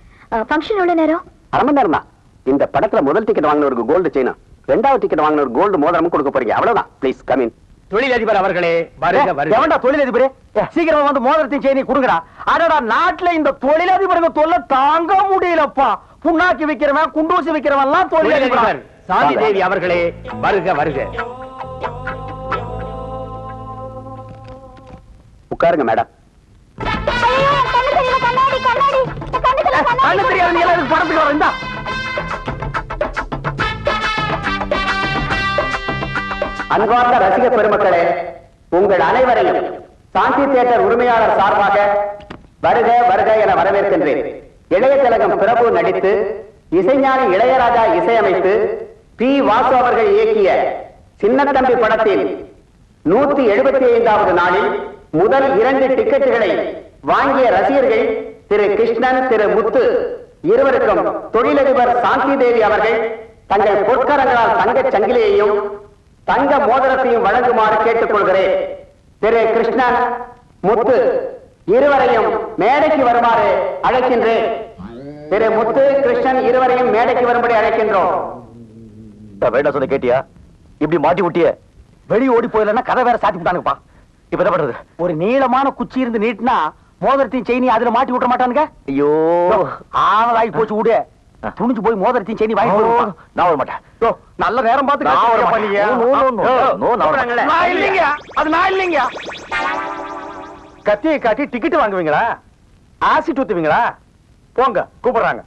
ஃபங்க்ஷன் எவ்வளவு நேரம்? 1/2 மணி நேரம் தான். இந்த படத்துல முதல் டிக்கெட் வாங்கினவருக்கு கோல்டு செயினா, 2வது டிக்கெட் வாங்கினவருக்கு கோல்டு மோதிரமும் கொடுக்க போறீங்க. அவ்வளவுதான். Please come in. தொழிலதிபர் அவர்களே வருக வருக. எவன்டா தொழிலதிபரே? சீக்கிரமா வந்து மோதிரத்தையும் செயினி கொடுங்கடா. அடடா, நாட்டுல இந்த தொழிலதிபருங்க தொல்லை தாங்க முடியலப்பா. புண்ணாக்கி விக்கிறவன், குண்டூசி விக்கிறவன் எல்லாம் தொழிலதிபர் சாந்தி தேவி அவர்களே வருக வருக. உட்காருங்க மேடம். கண்ணு தெரியாது, நீ எல்லாம் படத்துக்கு வர. இந்தா அன்பார்ந்த ரசிக பெருமக்களே, உங்கள் அனைவரையும் சாந்தி தியேட்டர் உரிமையாளர் சார்பாக வருக வருக என வரவேற்கின்றேன். இளைய திலகம் பிரபு நடித்து இசைஞானி இளையராஜா இசையமைத்து பி. வாசு அவர்கள் இயக்கிய சின்னத்தம்பி படத்தில் 175வது நாளில் முதல் 2 டிக்கெட்டுகளை வாங்கிய ரசிகர்கள் திரு கிருஷ்ணன், திரு முத்து இருவருக்கும் தொழிலதிபர் சாந்தி தேவி அவர்கள் தங்கள் பொற்கரங்களால் தங்கச் சங்கிலியையும் தங்க மோதிரத்தையும் வழங்குமாறு கேட்டுக் கொள்கிறேன். திரு கிருஷ்ணன், முத்து இருவரையும் மேடைக்கு வருமாறு அழைக்கின்றேன். திரு முத்து, கிருஷ்ணன் இருவரையும் மேடைக்கு வரும்படி அழைக்கின்றோம். வேண்டாம் சொன்ன கேட்டியா? இப்படி மாட்டி விட்டிய வெளியே ஓடி போயிடலன்னா கதை வேற சாத்தி விட்டானுப்பா. இப்ப என்ன பண்றது? ஒரு நீளமான குச்சி இருந்து நீட்டினா மோதிரத்தையும் செயினி அதுல மாட்டி விட்ட மாட்டானுங்க. ஐயோ, ஆனதாகி போச்சு. விடு, துணிஞ்சு போய் மோதிரத்தையும் செயினி வாங்கி போடுவான். நான் வர மாட்டேன். நல்ல நேரம் பார்த்து நான் வர காசு மாட்டேன். நான் இல்லைங்க, அது நான் இல்லைங்க. கத்தியை காட்டி டிக்கெட் வாங்குவீங்களா? ஆசிட் ஊத்துவீங்களா? போங்க, கூப்பிடுறாங்க.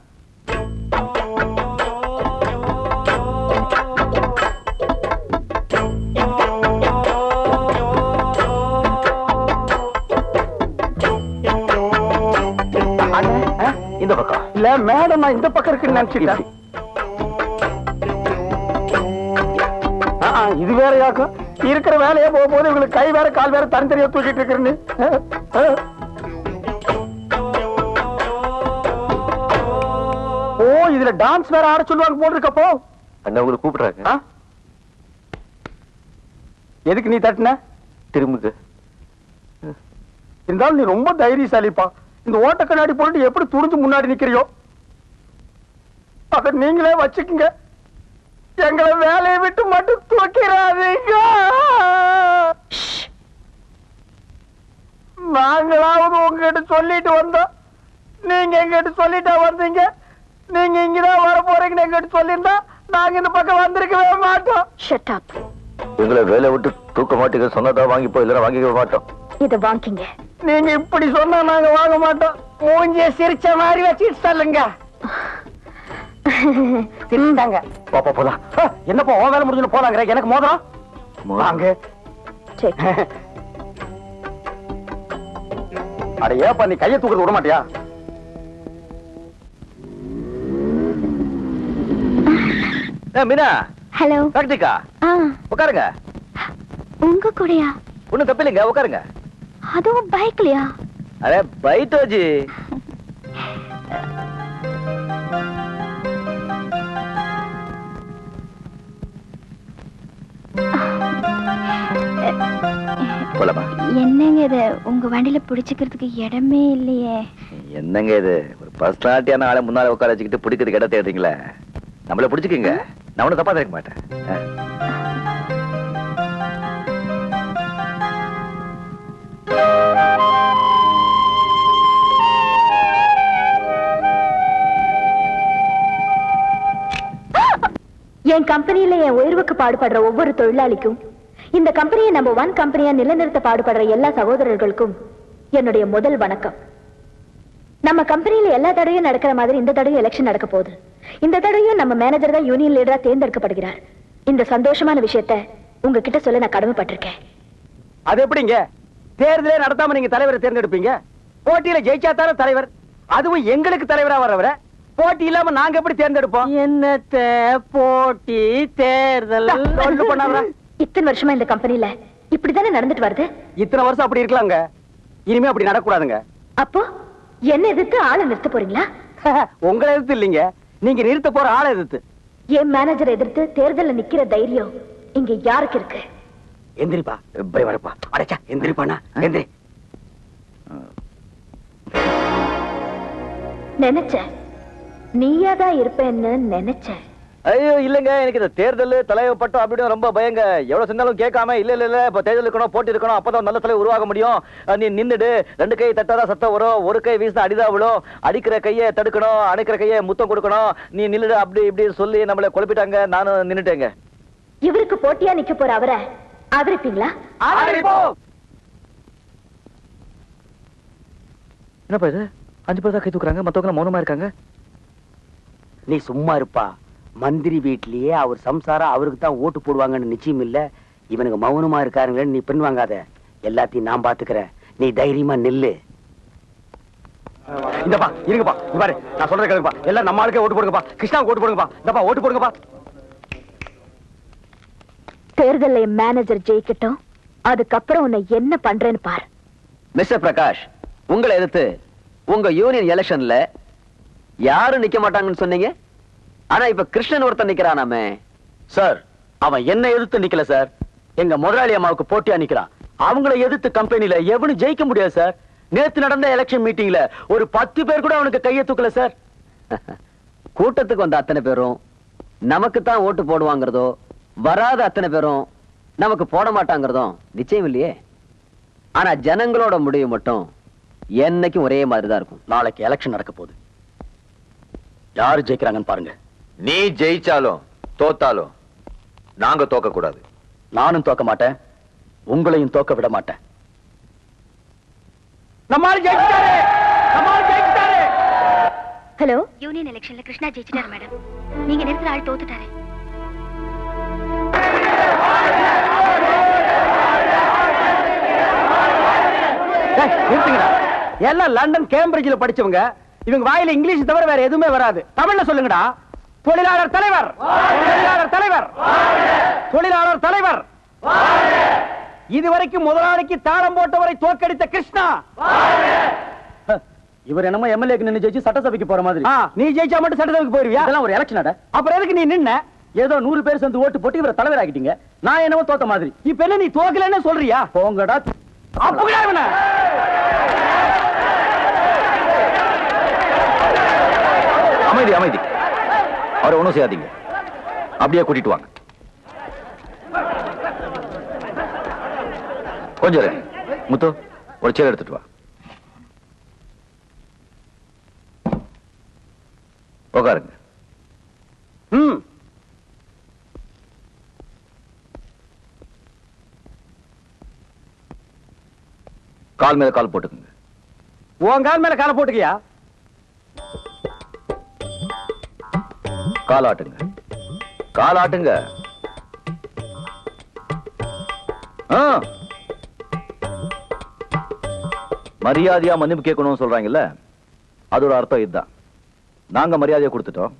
இந்த பக்கம் இல்ல மேடம், நான் இந்த பக்கம் இருக்குன்னு நினைச்சிட்டேன். இது வேற யாக்கும் இருக்கிற வேலையே போக போது இவங்களுக்கு கை வேற கால் வேற தனித்தனியா தூக்கிட்டு இருக்கிறேன்னு. ஓ, இதுல டான்ஸ் வேற ஆட சொல்லுவாங்க போட்டிருக்கப்போ. அண்ணா உங்களுக்கு கூப்பிடுறாங்க. எதுக்கு நீ தட்டின? திரும்புது. இருந்தாலும் நீ ரொம்ப தைரியசாலிப்பா. இந்த ஓட்ட கண்ணாடி போட்டு எப்படி துணிஞ்சு முன்னாடி நிக்கிறியோ அத நீங்களே வச்சுக்குங்க. எங்களை வேலையை விட்டு மட்டும் தூக்கிறாதீங்க. நாங்களாவது உங்ககிட்ட சொல்லிட்டு வந்தோம், நீங்க எங்கிட்ட சொல்லிட்டா வந்தீங்க. நீங்க இங்கதான் வர போறீங்கன்னு எங்கிட்ட சொல்லியிருந்தா நாங்க இந்த பக்கம் வந்திருக்கவே மாட்டோம். Shut up. எங்களை வேலை விட்டு தூக்க மாட்டீங்க. சொன்னதா வாங்கிப்போ, இல்லைன்னா வாங்கிக்க மாட்டோம். இத வாங்கிங்க. நீங்க இப்படி சொன்னா நாங்க வாங்க மாட்டோம். மூஞ்சிய சிரிச்ச மாதிரி வச்சுட்டு சொல்லுங்க. சிரிச்சாங்க. பாப்பா போலாம். என்னப்பா உன் வேலை முடிஞ்சு போலாங்கிற? எனக்கு மோதிரம் வாங்க. அட ஏப்பா, நீ கையை தூக்குறது விட மாட்டியா? மீனா. ஹலோ கார்த்திகா, உட்காருங்க. உங்க கூடயா? ஒண்ணும் தப்பில்லைங்க, உட்காருங்க. அதுவும் பைக்லயா? அரே பைட்டோஜி. போலாமா? என்னங்க இது, உங்க வண்டியில பிடிச்சுக்கிறதுக்கு இடமே இல்லையே. என்னங்க இது, ஒரு பர்சனாலிட்டியான ஆளை முன்னால உட்கார வச்சுக்கிட்டு பிடிக்கிறதுக்கு இடம் தேடுறீங்களா? நம்மள பிடிச்சுக்கீங்க, நான் ஒன்னும் தப்பா இருக்க மாட்டேன். என் கம்பெனியில என் உயர்வுக்கு பாடுபடுற ஒவ்வொரு தொழிலாளிக்கும், இந்த கம்பெனியை நம்பர் 1 கம்பெனியா நிலைநிறுத்த பாடுபடுற எல்லா சகோதரர்களுக்கும் என்னுடைய முதல் வணக்கம். நம்ம கம்பெனியில எல்லா தடவையும் நடக்கிற மாதிரி இந்த தடவையும் எலெக்ஷன் நடக்க போகுது. இந்த தடவையும் நம்ம மேனேஜர் தான் யூனியன் லீடரா தேர்ந்தெடுக்கப்படுகிறார். இந்த சந்தோஷமான விஷயத்தை உங்ககிட்ட சொல்ல நான் கடமைப்பட்டிருக்கேன். அது எப்படிங்க? தேர்தலே நடத்தாம நீங்க தலைவரை தேர்ந்தெடுப்பீங்க? போட்டியில ஜெயிச்சாத்தான தலைவர். அதுவும் எங்களுக்கு தலைவரா வரவரை போட்டி இல்லாம நாங்க எப்படி தேர்ந்தெடுப்போம்? என்னத்த போட்டி தேர்தல் பண்ணாத. இத்தனை வருஷமா இந்த கம்பெனில இப்படித்தானே நடந்துட்டு வருது. இத்தனை வருஷம் அப்படி இருக்கலாங்க, இனிமே அப்படி நடக்கூடாதுங்க. அப்போ என்ன எதிர்த்து ஆளை நிறுத்த போறீங்களா? உங்களை எதிர்த்து இல்லைங்க, நீங்க நிறுத்த போற ஆளை எதிர்த்து. என் மேனேஜரை எதிர்த்து தேர்தல்ல நிக்கிற தைரியம் இங்க யாருக்கு இருக்கு? எந்திரிப்பா, வரப்பா. அடைச்சா எந்திரிப்பானா? எந்திரி. நினைச்சேன் நீயாதான் இருப்பேன்னு நினைச்சேன். ஐயோ இல்லங்க, எனக்கு இந்த தேர்தல் தலைவர் பட்டம் அப்படின்னு ரொம்ப பயங்க. எவ்வளவு சொன்னாலும் கேட்காம இல்ல இப்ப தேர்தல் இருக்கணும், போட்டி இருக்கணும், அப்பதான் நல்ல தலைவர் உருவாக முடியும். நீ நின்னுடு, 2 கை தட்டாதான் சத்தம் வரும், ஒரு கை வீசினா அடிதான் விழும், அடிக்கிற கையை தடுக்கணும், அணைக்கிற கையை முத்தம் கொடுக்கணும், நீ நின்னுடு அப்படி இப்படி சொல்லி நம்மளை குழப்பிட்டாங்க. நானும் நின்னுட்டேங்க. இவருக்கு போட்டியா நிக்க போற அவரை ஆதரிப்பீங்களா? என்னப்பா இது, 5 பேர் தான் கை தூக்குறாங்க, மத்தவங்க மௌனமா இருக்காங்க. நீ சும்மா இருப்பா. மந்திரி வீட்லயே அவர் சம்சாரம் அவருக்கு தான் ஓட்டு போடுவாங்கன்னு நிச்சயம் இல்ல. இவனுக்கு மௌனமா இருக்காருங்களேன்னு நீ பின் வாங்காத. எல்லாத்தையும் நான் பாத்துக்கிறேன், நீ தைரியமா நில்லு. இந்தப்பா இருங்கப்பா, இங்க பாரு, நான் சொல்றேன் கேளுங்கப்பா. எல்லாம் நம்ம ஆளுக்கே ஓட்டு போடுங்கப்பா, கிருஷ்ணாவுக்கு ஓட்டு போடுங்கப்பா. இந்தப்பா ஓட்டு போடுங்கப்பா. தேர்தல்ல மேனேஜர் ஜெயிக்கட்டும், அதுக்கப்புறம் உன்னை என்ன பண்றேன்னு பாரு. மிஸ்டர் பிரகாஷ், உங்களை எதிர்த்து உங்க யூனியன் எலெக்ஷன்ல யாரும் நிக்க மாட்டாங்கன்னு சொன்னீங்க. ஆனா இப்ப கிருஷ்ணன் ஒருத்தன் நிக்கிறானாமே. சார், அவன் என்ன எதிர்த்து நிக்கல சார், எங்க முதலாளி அம்மாவுக்கு போட்டியா நிக்கிறான். அவங்கள எதிர்த்து கம்பெனில எவனும் ஜெயிக்க முடியாது சார். நேத்து நடந்த எலெக்ஷன் மீட்டிங்ல ஒரு 10 பேர் கூட அவனுக்கு கையை தூக்கல சார். கூட்டத்துக்கு வந்த அத்தனை பேரும் நமக்கு தான் ஓட்டு போடுவாங்கிறதோ, வராத அத்தனை பேரும் நமக்கு போட மாட்டாங்கிறதும் நிச்சயம் இல்லையே. ஆனா ஜனங்களோட முடிவு மட்டும் என்னைக்கும் ஒரே மாதிரி தான் இருக்கும். நாளைக்கு எலெக்ஷன் நடக்க போகுது, யாரு ஜெயிக்கிறாங்கன்னு பாருங்க. நீ ஜெயிச்சாலும் தோத்தாலும் நாங்க தோக்க கூடாது. நானும் தோக்க மாட்டேன், உங்களையும் தோக்க விட மாட்டேன். ஹலோ, யூனியன் எலெக்ஷன்ல கிருஷ்ணா ஜெயிச்சிட்டாரு மேடம். நீங்க நிறுத்துற ஆள் தோத்துட்டாரு. எல்லாம் லண்டன் கேம்பிரிட்ஜ்ல படிச்சவங்க. இவங்க வாயில இங்கிலீஷ் தவிர வேற எதுவுமே வராது. தமிழ்ல சொல்லுங்கடா. தொழிலாளர் தலைவர், தொழிலாளர் தலைவர், தொழிலாளர் தலைவர். இதுவரைக்கும் முதலாளிக்கு தாளம் போட்டவரை தோற்கடித்த கிருஷ்ணா. இவர் என்னமோ எம்எல்ஏக்கு நின்னு ஜெயிச்சு சட்டசபைக்கு போற மாதிரி. நீ ஜெயிச்சா மட்டும் சட்டசபைக்கு போயிருவியா? அதெல்லாம் ஒரு எலெக்ஷன். அப்புறம் எதுக்கு நீ நின்ன? ஏதோ 100 பேர் சேர்ந்து ஓட்டு போட்டு இவரை தலைவர் ஆக்கிட்டீங்க. நான் என்னமோ தோத்த மாதிரி. இப்ப என்ன நீ தோக்கலன்னு சொல்றியா? போங்கடா. அப்படா இவன. அமைதி அமைதி, அவரை ஒண்ணும் செய்யாதீங்க, அப்படியே கூட்டிட்டு வாங்க. கொஞ்சம் இரு. முத்து, ஒரு சேர் எடுத்துட்டு வா. உட்காருங்க. கால் மேல கால் போட்டுக்குங்க. உன் கால் மேல காலை போட்டுக்கியா? காலாட்டுங்க, காலாட்டுங்க. மரியாதையா மன்னிப்பு கேட்கணும்னு சொல்றாங்கல்ல, அதோட அர்த்தம் இதுதான். நாங்க மரியாதையை கொடுத்துட்டோம்,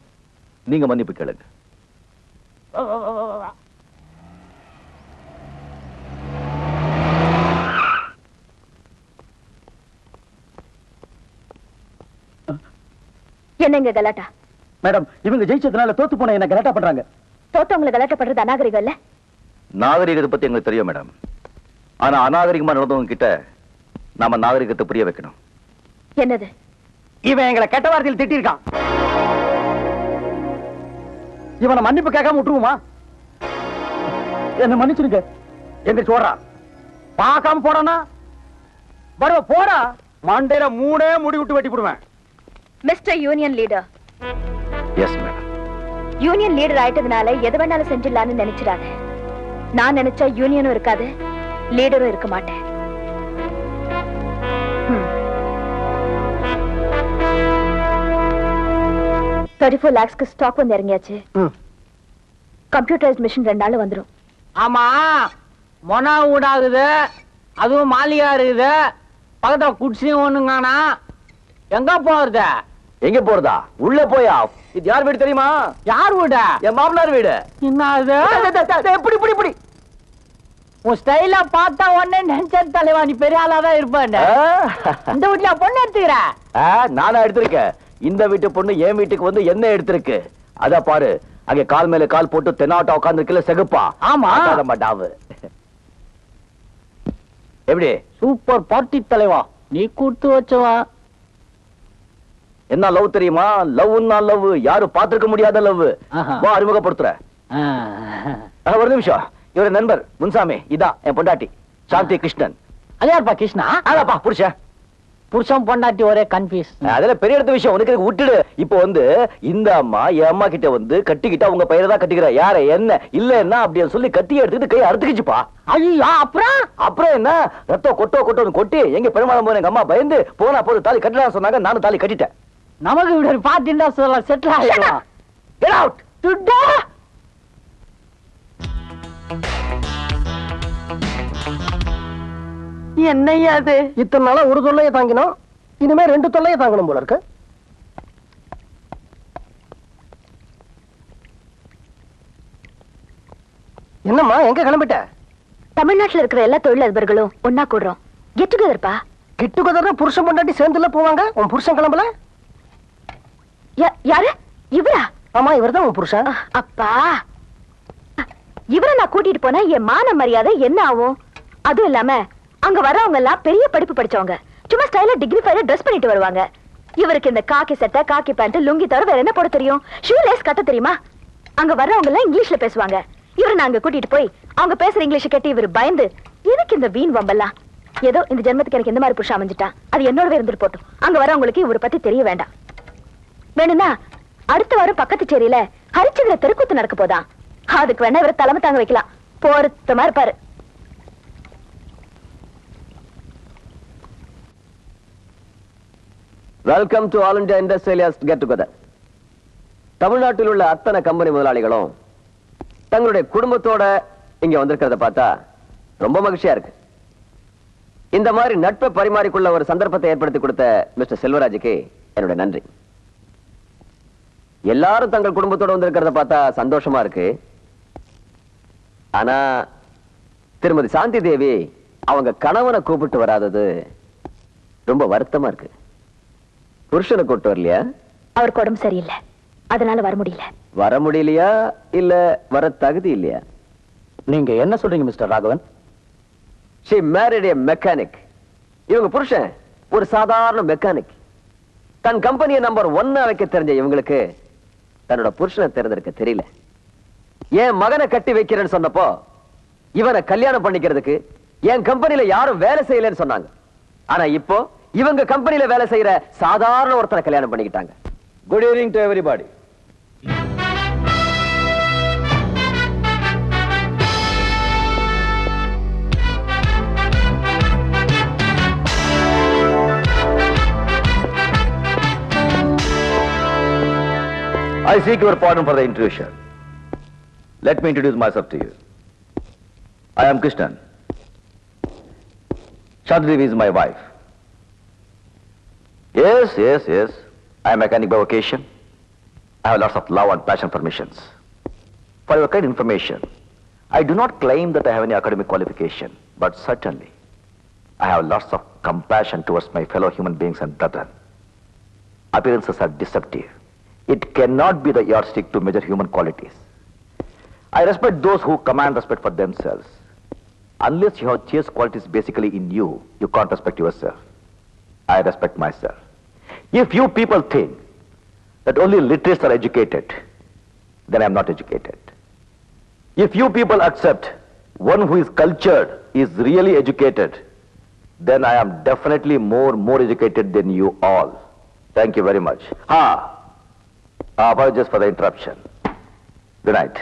நீங்க மன்னிப்பு கேளுங்க. என்னங்க கலாட்டா? மேடம், இவங்க ஜெயிச்சதுனால தோத்து போன என்ன கலாட்டா பண்றாங்க. தோத்தவங்களை கலாட்டா பண்றது அநாகரிகம் இல்ல? நாகரிகத்தை பத்தி எங்களுக்கு தெரியும் மேடம். ஆனா அநாகரிகமா நடந்தவங்க கிட்ட நாம நாகரிகத்தை புரிய வைக்கணும். என்னது? இவன் எங்களை கெட்ட வார்த்தையில் திட்டிருக்கான். இவனை மன்னிப்பு கேட்காம விட்டுருவோமா? என்ன மன்னிச்சிருங்க. எந்திரிச்சு ஓடுறா. பார்க்காம போறானா? வருவ போடா. மண்டையில 3 முடி விட்டு வெட்டி போடுவேன். Mister union leader, yes madam. Union leader ஆயிட்டதுனால எது வேணாலும் செஞ்சிடலான்னு நினைச்சிடாத. நான் நினைச்சா யூனியனும் இருக்காது, லீடரும் இருக்க மாட்டேன். 34 lakhsக்கு ஸ்டாக் வந்து இறங்கியாச்சு. கம்ப்யூட்டரைஸ்ட் மிஷின் 2 நாள்ல வந்துரும். ஆமா, மொனா ஊடாகுது, அதுவும் மாளிகா இருக்குது, பக்கத்துல குடிசையும் ஒண்ணுங்கானா. எங்க போறது? எங்க போறதா? உள்ள போயா? இது யார் வீடு தெரியுமா? யார் வீடு? என் மாமனார் வீடு. என்ன அது? எப்படி இப்படி இப்படி உன் ஸ்டைல பார்த்தா உடனே நினைச்ச தலைவா, நீ பெரிய ஆளாதான் இருப்பான். இந்த வீட்டுல பொண்ணு எடுத்துக்கிற? நானா எடுத்திருக்கேன். இந்த வீட்டு பொண்ணு என் வீட்டுக்கு வந்து என்ன எடுத்திருக்கு? அத பாரு, அங்க கால் மேல கால் போட்டு தென்னாட்டா உட்கார்ந்து இருக்கல செகுப்பா. ஆமா, மாட்டாவு. எப்படி? சூப்பர் பார்ட்டி தலைவா, நீ கூட்டு வச்சவா. என்ன லவ் தெரியுமா? லவ்னா லவ், யாரும் பார்த்திருக்க முடியாத லவ். வா அறிமுகப்படுத்துற. ஒரு நிமிஷம், இவர நண்பர் முன்சாமி, இதான் என் பொண்டாட்டி சாந்தி கிருஷ்ணன். அது யாருப்பா கிருஷ்ணா? அதாப்பா புருஷன். புருஷன் பொண்டாட்டி ஒரே கன்ஃபியூஸ். அதெல்லாம் பெரிய இடத்த விஷயம், உனக்கு விட்டுடு. இப்போ வந்து இந்த அம்மா என் அம்மா கிட்ட வந்து கட்டிக்கிட்டா உங்க பையனை தான் கட்டிக்கிற, யார என்ன இல்லன்னா அப்படின்னு சொல்லி கட்டி எடுத்துக்கிட்டு கை அறுத்துக்கிச்சுப்பா. ஐயோ அப்புறம் என்ன ரத்தம் கொட்டோன்னு கொட்டி எங்க பெருமாள் போன எங்க அம்மா பயந்து போனா போது தாலி கட்டலாம் சொன்னாங்க, நானும் தாலி கட்டிட்டேன். நமக்கு இப்படி ஒரு பாத்திண்டா சொல்லலாம், செட்டில் ஆகிடலாம். Get out! துட்டா என்னையா அது? இத்தனை நாளா ஒரு தொல்லையை தாங்கினோம், இனிமே 2 தொல்லையை தாங்கணும் போல இருக்கு. என்னம்மா எங்க கிளம்பிட்ட? தமிழ்நாட்டுல இருக்கிற எல்லா தொழிலதிபர்களும் ஒன்னா கூடுறோம். கெட் டுகெதர்ப்பா. கெட் டுகெதர் புருஷன் பொண்டாட்டி சேர்ந்துல போவாங்க. உன் புருஷன் கிளம்பல? யாரு? இவரா? ஆமா, இவர்தான் உன் புருஷன். அப்பா, இவரை நான் கூட்டிட்டு போனா என் மான மரியாதை என்ன ஆகும்? அதுவும் இல்லாம அங்க வரவங்க எல்லாம் பெரிய படிப்பு படிச்சவங்க, சும்மா ஸ்டைலா டிகிரிஃபைடா ட்ரெஸ் பண்ணிட்டு வருவாங்க. இவருக்கு இந்த காக்கி சட்டை, காக்கி பேண்ட், லுங்கி தவிர வேற என்ன போட தெரியும்? ஷூ லேஸ் கட்ட தெரியுமா? அங்க வர்றவங்க எல்லாம் இங்கிலீஷ்ல பேசுவாங்க. இவரை நான் அங்க கூட்டிட்டு போய் அவங்க பேசுற இங்கிலீஷ் கேட்டு இவர் பயந்து எதுக்கு இந்த வீண் வம்பெல்லாம்? ஏதோ இந்த ஜென்மத்துக்கு எனக்கு இந்த மாதிரி புருஷன் அமைஞ்சிட்டா, அது என்னோடவே இருந்துட்டு போட்டும். அங்க வரவங்களுக்கு இவரை பத்தி தெரிய வேண்டாம். வேணும்னா அடுத்த வாரம் பக்கத்து சேரியில ஹரிச்சந்திர தெருக்கூத்து நடக்க போதா, அதுக்கு வேணா இவரை தலைமை தாங்க வைக்கலாம். பொருத்தமா இருப்பாரு. Welcome to all India industrialist get together. தமிழ்நாட்டில் உள்ள அத்தனை கம்பெனி முதலாளிகளும் தங்களுடைய குடும்பத்தோட இங்க வந்திருக்கிறத பார்த்தா ரொம்ப மகிழ்ச்சியா இருக்கு. இந்த மாதிரி நட்பை பரிமாறிக்குள்ள ஒரு சந்தர்ப்பத்தை ஏற்படுத்தி கொடுத்த மிஸ்டர் செல்வராஜுக்கு என்னுடைய நன்றி. எல்லாரும் தங்கள் குடும்பத்தோட வந்திருக்கிறத பார்த்தா சந்தோஷமா இருக்கு. ஆனா திருமதி சாந்தி தேவி அவங்க கணவனை கூப்பிட்டு வராதது ரொம்ப வருத்தமா இருக்கு. புருஷனை கூப்பிட்டு வரலையா? அவருக்கு உடம்பு சரியில்லை, அதனால வர முடியல. வர முடியலையா இல்ல வர தகுதி இல்லையா? நீங்க என்ன சொல்றீங்க mister Raghavan? She married a mechanic. இவங்க புருஷன் ஒரு சாதாரண மெக்கானிக். தன் கம்பெனியை நம்பர் 1 வைக்க தெரிஞ்ச இவங்களுக்கு தன்னோட புருஷனை தேர்ந்தெடுக்க தெரியல. என் மகனை கட்டி வைக்கிறேன்னு சொன்னப்போ இவனை கல்யாணம் பண்ணிக்கிறதுக்கு என் கம்பெனில யாரும் வேலை செய்யலன்னு சொன்னாங்க. ஆனா இப்போ இவங்க கம்பெனில வேலை செய்யற சாதாரண ஒருத்தனை கல்யாணம் பண்ணிக்கிட்டாங்க. Good evening to everybody. I seek your pardon for the intrusion. Let me introduce myself to you. I am Krishnan. Shantidevi is my wife. Yes. I am a mechanic by vocation. I have lots of love and passion for missions. For your kind information, I do not claim that I have any academic qualification, but certainly I have lots of compassion towards my fellow human beings and brethren. Appearances are deceptive. It cannot be the yardstick to measure human qualities. I respect those who command respect for themselves. Unless you have chaste qualities basically in you, you can't respect yourself. I respect myself. If you people think that only literates are educated, then I am not educated. If you people accept one who is cultured is really educated, then I am definitely more educated than you all. Thank you very much. Apologies for the interruption. Good night.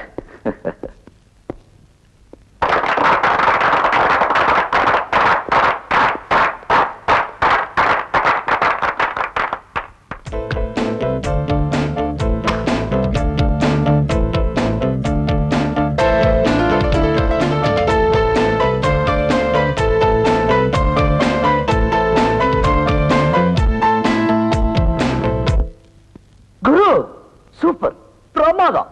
Guru super, பிரமாதம்,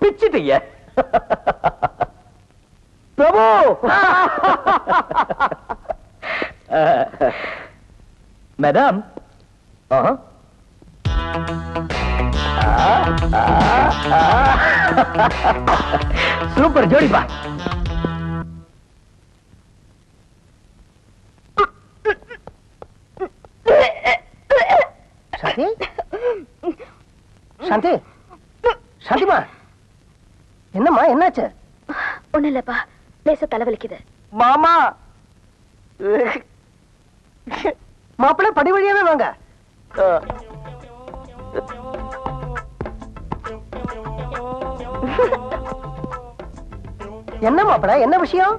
பிச்சிட்டீங்க பிரபு. Madam, super ஜோடிப்பா. சரி, சாந்தி, சாந்திமா, என்னம்மா என்னாச்சு? ஒண்ணும் இல்லப்பா, லேசா தலைவலிக்குது. மாமா, மாப்பிள்ளை படி வழியாவே வாங்க. என்ன மாப்பிள்ளை, என்ன விஷயம்?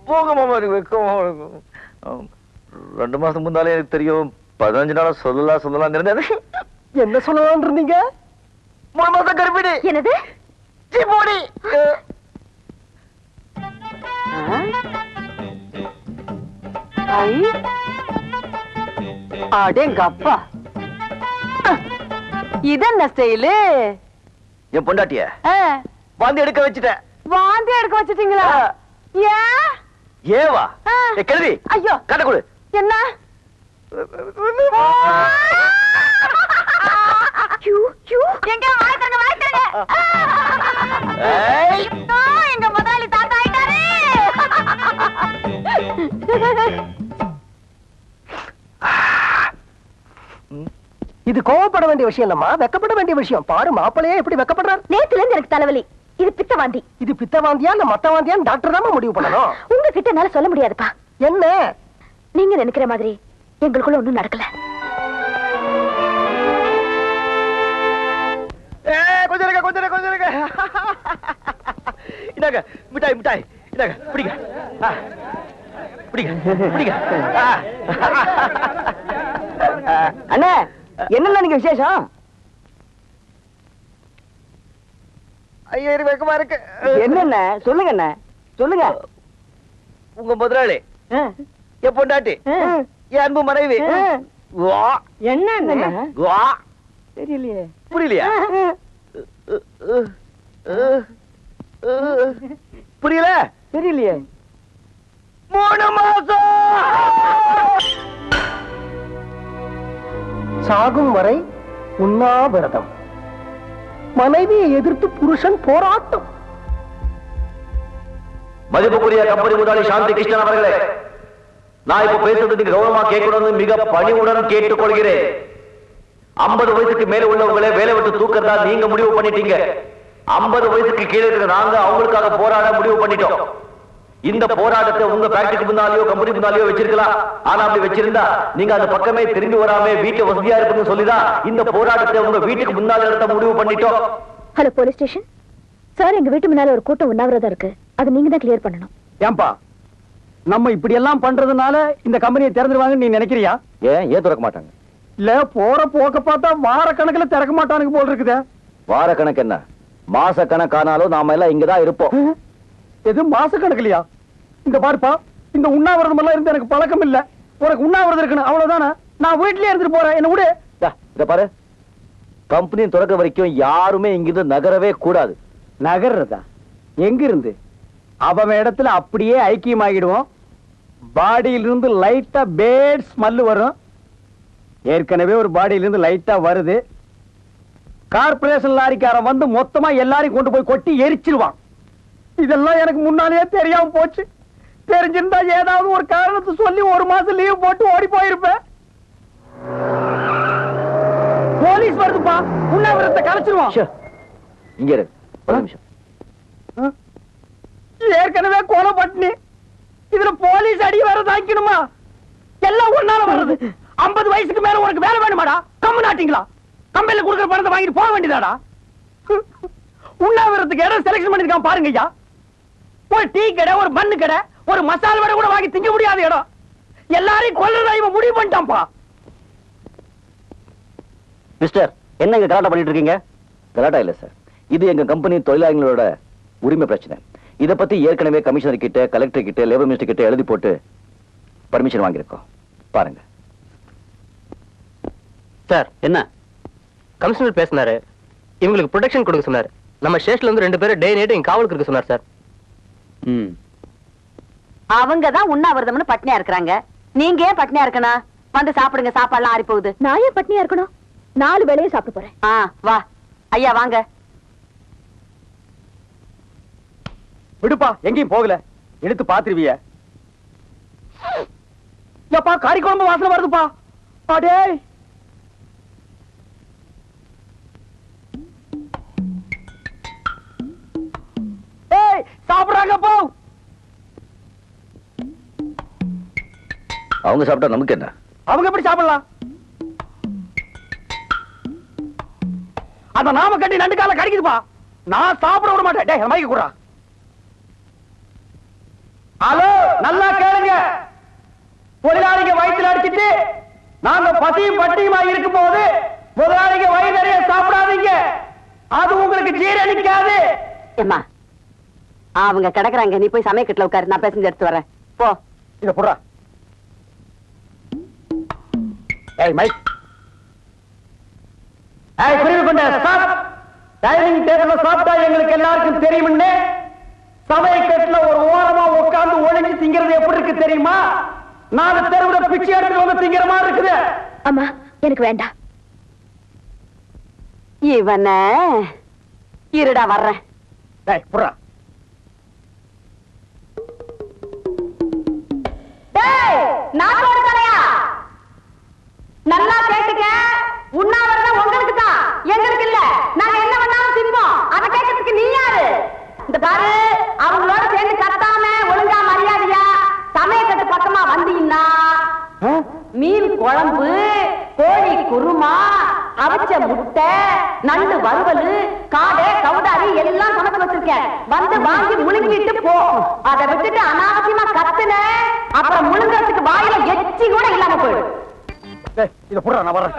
போக மாமா, வெக்கமா இருக்கும். 2 மாசம் முன்னாலே எனக்கு தெரியும். 15 நாளா சொல்லலாம் இருந்தது. என்ன சொல்லலாம் இருந்தீங்க? 3 மாசம் கர்ப்பிணி. என்னது? போடி. அடேங்கப்பா, இதென்ன ஸ்டைலு? என் பொண்டாட்டிய வாந்தி எடுக்க வச்சுட்டேன். வாந்தி எடுக்க வச்சிட்டீங்களா? ஏன்? ஏவா? கேள்வி. ஐயோ, கட்ட கொடு. என்ன? எங்க வாய் தரங்க, வாய் தரங்க. எங்க முதலாளி தாத்தா ஆயிட்டாரு. இது கோவப்பட வேண்டிய விஷயம் இல்லம்மா, வெக்கப்பட வேண்டிய விஷயம். பாரு மாப்பிள்ளையே எப்படி வெக்கப்படுறாரு. நேத்துல இருந்து எனக்கு தலைவலி. இது பித்தவாந்தி. இது பித்தவாந்தியா இல்ல மத்தவாந்தியான்னு டாக்டர் தான் முடிவு பண்ணணும். உங்ககிட்ட என்னால சொல்ல முடியாதுப்பா. என்ன? நீங்க நினைக்கிற மாதிரி எங்களுக்குள்ள ஒண்ணும் நடக்கல. கொஞ்சம் இருங்க. இந்தாங்க மிட்டாய். இந்தாங்க, பிடிங்க. அண்ணே, என்னென்ன நீங்க விசேஷம்? ஐயோ, எனக்கு வெக்கமா இருக்கு. என்னென்ன சொல்லுங்க அண்ணே, சொல்லுங்க. உங்க முதலாளி, என் பொண்டாட்டி, என் அன்பு மனைவி. என்ன தெரியலையே. புரியலையா? புரியல? தெரியலையே. 3 மாசம். சாகும் வரை உண்ணாவிரதம். மனைவியை எதிர்த்து புருஷன் போராட்டம். மதிப்புக்குரிய கம்பெனி முதலாளி சாந்தி கிருஷ்ணன் அவர்களே, நான் இப்ப பேசுறது நீங்க கௌரவமா கேட்கணும்னு மிக பணிவுடன் கேட்டுக்கொள்கிறேன். 50 வயசுக்கு மேல உள்ளவங்களே வேலை விட்டு தூக்கறதா நீங்க முடிவு பண்ணிட்டீங்க. 50 வயசுக்கு கீழே இருக்கிற நாங்க அவங்களுக்காக போராட முடிவு பண்ணிட்டோம். இந்த போராட்டத்தை உங்க ஃபேக்டரிக்கு முன்னாலேயோ கம்பெனி முன்னாலேயோ வச்சிருக்கலாம். ஆனா அப்படி வச்சிருந்தா நீங்க அந்த பக்கமே திரும்பி வராம வீட்டு வசதியா இருக்குன்னு சொல்லிதான் இந்த போராட்டத்தை உங்க வீட்டுக்கு முன்னால நடத்த முடிவு பண்ணிட்டோம். ஹலோ போலீஸ் ஸ்டேஷன் சார், எங்க வீட்டு முன்னால ஒரு கூட்டம் உண்ணாவிரதம் இருக்கு. அது நீங்க தான் கிளியர் பண்ணணும். ஏன்பா, நம்ம இப்படி எல்லாம் பண்றதுனால இந்த கம்பெனியை திறந்துருவாங்கன்னு நீ நினைக்கிறியா? ஏன் திறக்க மாட்டாங்க? இல்ல, போற போக்க பார்த்தா வார கணக்குல திறக்க மாட்டானுங்க போல் இருக்குதே. வார கணக்கு என்ன, மாச கணக்கானாலும் நாம எல்லாம் இங்கதான் இருப்போம். எது மாச கணக்குலையா? இந்த பாருப்பா, இந்த உண்ணாவிரதம் எல்லாம் இருந்து எனக்கு பழக்கம் இல்ல. உனக்கு உண்ணாவிரதம் இருக்கணும் அவ்வளவுதானே. நான் வீட்லயே இருந்துட்டு போறேன், என்ன விடு. இத பாரு, கம்பெனி திறக்க வரைக்கும் யாருமே இங்கிருந்து நகரவே கூடாது. நகர்றதா? எங்க இருந்து? அவன் இடத்துல அப்படியே ஐக்கியமாகிடுவோம். பாடியிலிருந்து லைட்டா பேட் ஸ்மெல் வரும். ஏற்கனவே ஒரு பாடியிலிருந்து லைட்டா வருது. கார்பரேஷன் லாரிக்காரன் வந்து மொத்தமா எல்லாரையும் கொண்டு போய் கொட்டி எரிச்சிருவான். இதெல்லாம் எனக்கு முன்னாலேயே தெரியாம போச்சு. தெரிஞ்சிருந்தா ஏதாவது ஒரு காரணத்தை சொல்லி 1 மாசம் லீவ் போட்டு ஓடி போயிருப்பேன். போலீஸ் வருதுப்பா, உண்ணாவிரதத்தை கலைச்சிருவான். இங்க இரு, ஒரு நிமிஷம். ஏற்கனவே கொலை பட்டினி, இதுல போலீஸ் அடி வர தாக்கணுமா? எல்லாம் ஒன்னால வருது. 50 வயசுக்கு மேல உனக்கு வேலை வேணுமாடா? கம்மு நாட்டிங்களா? கம்பெனில கொடுக்குற பணத்தை வாங்கிட்டு போக வேண்டியதாடா. உண்ணாவிரதத்துக்கு இடம் செலக்ஷன் பண்ணிருக்கான் பாருங்க ஐயா. ஒரு டீ கடை, ஒரு பன்னு கடை, ஒரு மசாலா வடை கூட வாங்கி திங்க முடியாத இடம். எல்லாரையும் கொல்றதா இவன் முடிவு பண்ணிட்டான்ப்பா. மிஸ்டர், என்ன இங்க கலாட்டா பண்ணிட்டு இருக்கீங்க? கலாட்டா இல்ல சார், இது எங்க கம்பெனி தொழிலாளர்களோட உரிமை பிரச்சனை. இத பத்தி ஏற்கனவே கமிஷனர் கிட்ட, கலெக்டர் கிட்ட, லேபர் மினிஸ்டர் கிட்ட எழுதி போட்டு பர்மிஷன் வாங்கியிருக்கோம். பாருங்க சார். என்ன கமிஷனர் பேசினாரு, இவங்களுக்கு ப்ரொடெக்ஷன் கொடுக்க சொன்னாரு. நம்ம ஸ்டேஷன்ல இருந்து 2 பேரும் டே நைட் இங்க காவலுக்கு இருக்க சொன்னார் சார். அவங்கதான் உண்ணாவிரதம்னு பட்னியா இருக்கிறாங்க. நீங்க ஏன் பட்னியா இருக்கணும்? வந்து சாப்பிடுங்க, சாப்பாடுலாம் ஆறி போகுது. நான் ஏன் பட்னியா இருக்கணும்? 4 வேளையும் சாப்பிட்டு போறேன். வா ஐயா, வாங்க. விடுப்பா, எங்கேயும் போகல. எடுத்து பாத்துருவிய. ஏப்பா, கறி குழம்பு வாசனை வருதுப்பா. அடே, அவங்க சாப்பிட்டா நமக்கு என்ன? அவங்க எப்படி சாப்பிடலாம்? அந்த நாம கட்டி நண்டு கால கடிக்குதுப்பா. நான் சாப்பிட விட மாட்டேன். டேய் மைக்கு குடுறா. ஹலோ, நல்லா கேளுங்க. தொழிலாளிங்க வயிற்றுல அடிச்சிட்டு நாங்க பசியும் பட்டியுமா இருக்கும் போது முதலாளிங்க வயிறு நிறைய சாப்பிடாதீங்க. அது உங்களுக்கு ஜீரணிக்காது. ஏம்மா, அவங்க கிடக்குறாங்க, நீ போய் சமயக்கட்டுல உட்காரு, நான் பேசஞ்சு எடுத்து வரேன். போ. இத புடுறா. ஏய் மைக். ஏய் புரிவு பண்ண ஸ்டாப். டைனிங் டேபிள்ல சாப்பிட்டா எங்களுக்கு எல்லாருக்கும் தெரியும்னு சமயக்கட்டுல ஒரு ஓரமா உட்கார்ந்து ஒளிஞ்சு திங்கிறது எப்படி இருக்கு தெரியுமா? நாலு தெருவுல பிச்சை எடுத்து வந்து திங்கிற மாதிரி இருக்குது. அம்மா எனக்கு வேண்டாம். இவன இருடா வர்றேன். டேய் புடுறா. டேய் நாட்டோட தலையா, நல்லா கேட்டுக்க. உண்ணாவிரதம் உங்களுக்கு தான், எங்களுக்கு இல்ல. நாங்க என்ன பண்ணாலும் தின்போம். அத கேட்கறதுக்கு நீ யாரு? இந்த பாரு, அவங்களோட சேர்ந்து கத்தாம ஒழுங்கா மரியாதையா சமயக்கட்டு பக்கமா வந்தீங்கன்னா மீன் குழம்பு, கோழி குருமா, அவிச்ச முட்டை, நண்டு வறுவல், காடை, கவுடாரி எல்லாம் சமைச்சு வச்சிருக்கேன். வந்து வாங்கி முழுங்கிட்டு போ. அதை விட்டுட்டு அனாவசியமா கத்துன அப்புறம் முழுங்கிறதுக்கு வாயில எச்சி கூட இல்லாம போயிடும். டேய் இத புடுறா, நான் வரேன்.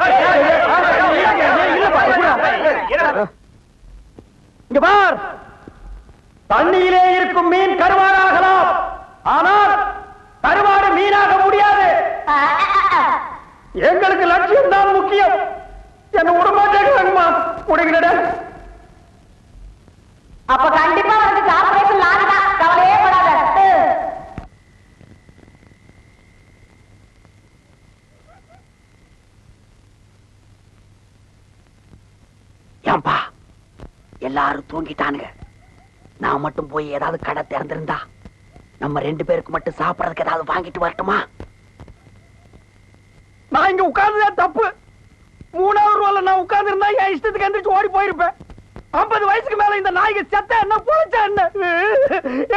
இங்க பார், தண்ணியிலே இருக்கும் மீன் கருவாடாகலாம், ஆனால் கருவாடு மீனாக முடியாது. எங்களுக்கு லட்சியம் தான் முக்கியம். என்ன விடமாட்டேங்கிறாங்கம்மா. முடிகிறடா. அப்ப கண்டிப்பா வந்து ஆபரேஷன் நானுதான், கவலையே படாத. ஏன்பா எல்லாரும் தூங்கிட்டானுங்க, நான் மட்டும் போய் ஏதாவது கடை திறந்திருந்தா நம்ம 2 பேருக்கு மட்டும் சாப்பிடறதுக்கு ஏதாவது வாங்கிட்டு வரட்டுமா? நான் இங்க உட்கார்ந்ததே தப்பு. 3வது ரோல நான் உட்கார்ந்து இருந்தா என் இஷ்டத்துக்கு எந்திரிச்சு ஓடி போயிருப்பேன். 50 வயசுக்கு மேல இந்த நாய்க்கு செத்த என்ன போச்சா என்ன?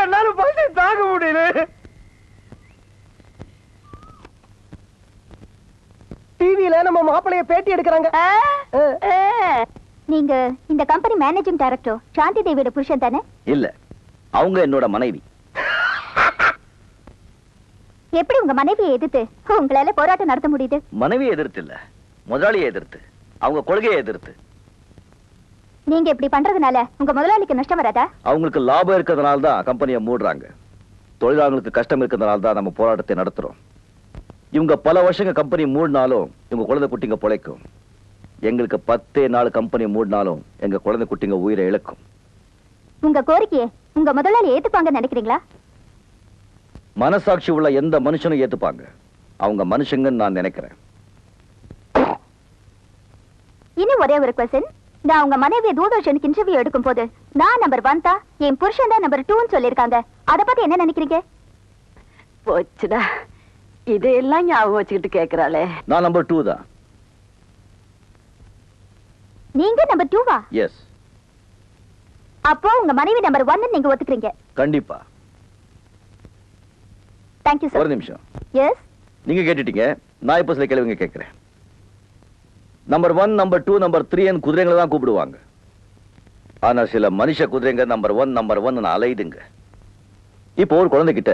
என்னால பசி தாங்க முடியல. டிவியில நம்ம மாப்பிளைய பேட்டி எடுக்கிறாங்க. நீங்க இந்த கம்பெனி மேனேஜிங் டைரக்டர் சாந்தி தேவியோட புருஷன் தானே? இல்ல, அவங்க என்னோட மனைவி. எப்படி உங்க மனைவியை எதிர்த்து உங்களால போராட்டம் நடத்த முடியுது? மனைவியை எதிர்த்து இல்ல, முதலாளியை எதிர்த்து, அவங்க கொள்கையை எதிர்த்து. நீங்க இப்படி பண்றதுனால உங்க முதலாளிக்கு நஷ்டம் வராதா? அவங்களுக்கு லாபம் இருக்கிறதுனால தான் கம்பெனியை மூடுறாங்க. தொழிலாளர்களுக்கு கஷ்டம் இருக்கிறதுனால தான் நம்ம போராட்டத்தை நடத்துறோம். இவங்க பல வருஷங்க கம்பெனி மூடினாலும் இவங்க குழந்தை குட்டிங்க பிழைக்கும். எங்களுக்கு 10 நாள் கம்பெனி மூடினாலும் எங்க குழந்தை குட்டிங்க உயிரை இழக்கும். உங்க கோரிக்கையை உங்க முதலாளி ஏத்துப்பாங்கன்னு நினைக்கிறீங்களா? மனசாட்சி உள்ள எந்த மனுஷனும் ஏத்துப்பாங்க. அவங்க மனுஷங்கன்னு நான் நினைக்கிறேன். இன்னும் ஒரே ஒரு क्वेश्चन. நான் உங்க மனைவியை தூர்தர்ஷனுக்கு இன்டர்வியூ எடுக்கும் போது நான் நம்பர் 1 தான், என் புருஷன் தான் நம்பர் 2ன்னு சொல்லிருக்காங்க. அத பத்தி என்ன நினைக்கிறீங்க? போச்சுடா, இதையெல்லாம் ஞாபகம் வச்சுக்கிட்டு கேக்குறாளே. நான் நம்பர் 2 தான். நீங்க நம்பர் 2வா? எஸ். அப்போ உங்க மனைவி நம்பர் 1 நீங்க ஒத்துக்கிறீங்க? கண்டிப்பா. Thank you sir. ஒரு நிமிஷம். எஸ். நீங்க கேட்டுட்டீங்க, நான் இப்ப சில கேள்விங்க கேட்கிறேன். நம்பர் 1, நம்பர் 2, நம்பர் 3 குதிரைங்களை தான் கூப்பிடுவாங்க. ஆனா சில மனுஷ குதிரைங்க நம்பர் 1 நம்பர் 1 அலையுதுங்க. இப்போ ஒரு குழந்தை கிட்ட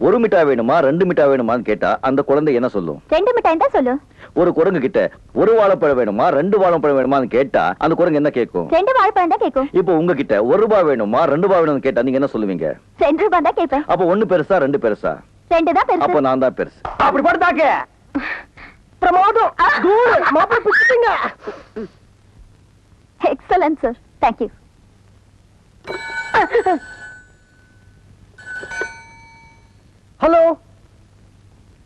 1 மிட்டாய் வேணுமா 2 மிட்டாய் வேணுமான்னு கேட்டா அந்த குழந்தை என்ன சொல்லும்? 2 மிட்டாய் தான் சொல்லும். ஒரு குரங்கு கிட்ட 1 வாழைப்பழம் வேணுமா 2 வாழைப்பழம் வேணுமான்னு கேட்டா அந்த குரங்கு என்ன கேட்கும்? 2 வாழைப்பழம் தான் கேட்கும். இப்போ உங்ககிட்ட 1 ரூபாய் வேணுமா 2 ரூபாய் வேணும்னு கேட்டா நீங்க என்ன சொல்லுவீங்க? 2 ரூபாய் தான் கேட்பேன். அப்போ 1 பெருசா 2 பெருசா? 2 தான் பெருசு. அப்போ நான் தான் பெருசு. அப்படி படுத்தாக்க பிரமாதம். தூள் மாப்பிளை பிடிச்சிட்டீங்க. Excellent sir. Thank you. Hello,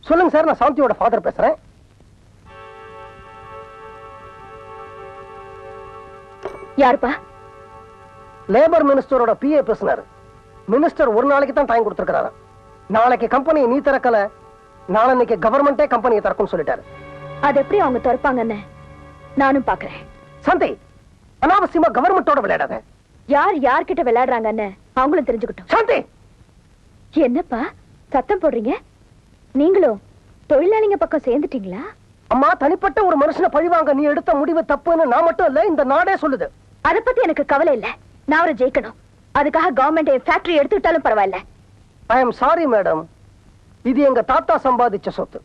சொல்லுங்க சார். நான் சாந்தியோட ஃபாதர் பேசுறேன். யாருப்பா? லேபர் மினிஸ்டரோட பிஏ பேசினாரு. மினிஸ்டர் ஒரு நாளைக்கு தான் டைம் கொடுத்திருக்காரு. நாளைக்கு கம்பெனியை நீ திறக்கல, நாளைக்கு கவர்மெண்டே கம்பெனியை திறக்கும்னு சொல்லிட்டாரு. அது எப்படி அவங்க திறப்பாங்கன்னு நானும் பாக்குறேன். சாந்தி, அனாவசியமா கவர்மெண்டோட விளையாடாத. யார் யார்கிட்ட விளையாடுறாங்கன்னு அவங்களும் தெரிஞ்சுக்கிட்டோம். சாந்தி, என்னப்பா சத்தம் போடுறீங்க? நீங்களும் தொழிலாளிங்க பக்கம் சேர்ந்துட்டீங்களா? அம்மா, தனிப்பட்ட ஒரு மனுஷனை பழிவாங்க நீ எடுத்த முடிவு தப்புன்னு நான் மட்டும் இல்ல, இந்த நாடே சொல்லுது. அத பத்தி எனக்கு கவலை இல்ல. நான் அவரை ஜெயிக்கணும். அதுக்காக கவர்மெண்ட் ஃபேக்டரி எடுத்துக்கிட்டாலும் பரவாயில்ல. ஐ எம் சாரி மேடம், இது எங்க தாத்தா சம்பாதிச்ச சொத்து.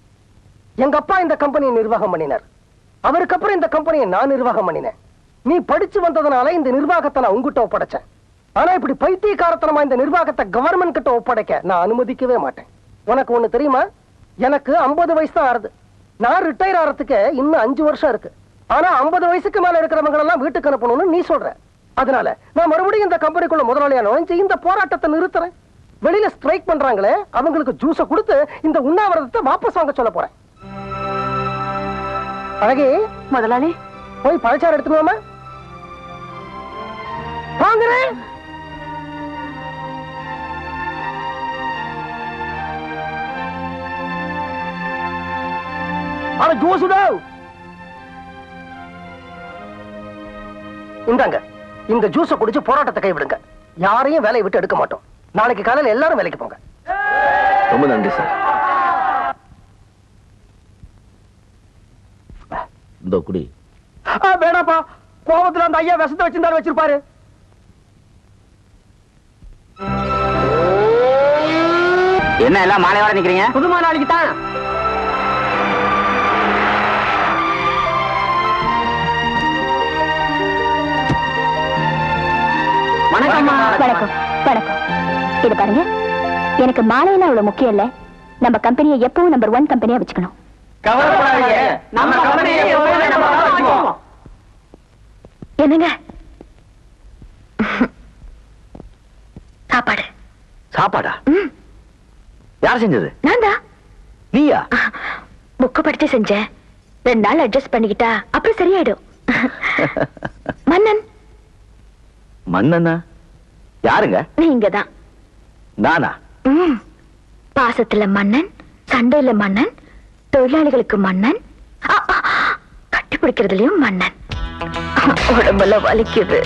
எங்க அப்பா இந்த கம்பெனியை நிர்வாகம் பண்ணினார். அவருக்கு அப்புறம் இந்த கம்பெனியை நான் நிர்வாகம் பண்ணினேன். நீ படிச்சு வந்ததுனால இந்த நிர்வாகத்தை நான் உங்ககிட்ட ஒப்படைச்சேன். ஆனா இப்படி பைத்தியக்காரத்தனமா இந்த நிர்வாகத்தை கவர்மெண்ட் கிட்ட ஒப்படைக்க நான் அனுமதிக்கவே மாட்டேன். உனக்கு ஒண்ணு தெரியுமா? எனக்கு 50 வயசு தான் ஆறுது. நான் ரிட்டையர் ஆறதுக்கு இன்னும் 5 வருஷம் இருக்கு. ஆனா 50 வயசுக்கு மேல இருக்கிறவங்க எல்லாம் வீட்டுக்கு அனுப்பணும்னு நீ சொல்ற. அதனால நான் மறுபடியும் இந்த கம்பெனிக்குள்ள முதலாளியா நுழைஞ்சு இந்த போராட்டத்தை நிறுத்துறேன். வெளியில ஸ்ட்ரைக் பண்றாங்களே, அவங்களுக்கு ஜூஸ கொடுத்து இந்த உண்ணாவிரதத்தை வாபஸ் வாங்க சொல்ல போறேன். அழகே, முதலாளி போய் பழச்சாறு எடுத்துக்கோமா. வாங்குறேன். ஜூஸ் இந்தாங்க. இந்த ஜூஸ குடிச்சு போராட்டத்தை கைவிடுங்க. யாரையும் வேலையை விட்டு எடுக்க மாட்டோம். நாளைக்கு காலையில் எல்லாரும் வேலைக்கு போங்க. ரொம்ப நன்றி சார். இந்த குடி. வேணாப்பா, கோபத்துல அந்த ஐயா விஷத்தை வச்சிருந்தாரு வச்சிருப்பாரு. என்ன எல்லாம் மாலையோட நிக்கிறீங்க? புது நாளைக்கு தான். வணக்கம். வணக்கம். இது பாருங்க, எனக்கு மாலையெல்லாம் அவ்வளவு முக்கியம் இல்ல. நம்ம கம்பெனியை எப்பவும் நம்பர் 1 கம்பெனியா வச்சுக்கணும். என்னங்க சாப்பாடு? சாப்பாடா? யார் செஞ்சது? நான் தான். நீயா? புக்கு படிச்சு செஞ்சேன். 2 நாள் அட்ஜஸ்ட் பண்ணிக்கிட்டா அப்புறம் சரியாயிடும். மன்னன். மன்னனா? யாருங்க? நீங்க தான். நானா? பாசத்துல மன்னன், சண்டையில மன்னன், தொழிலாளிகளுக்கு மன்னன், கட்டி பிடிக்கிறதுலயும் மன்னன். உடம்பெல்லாம் வலிக்குது.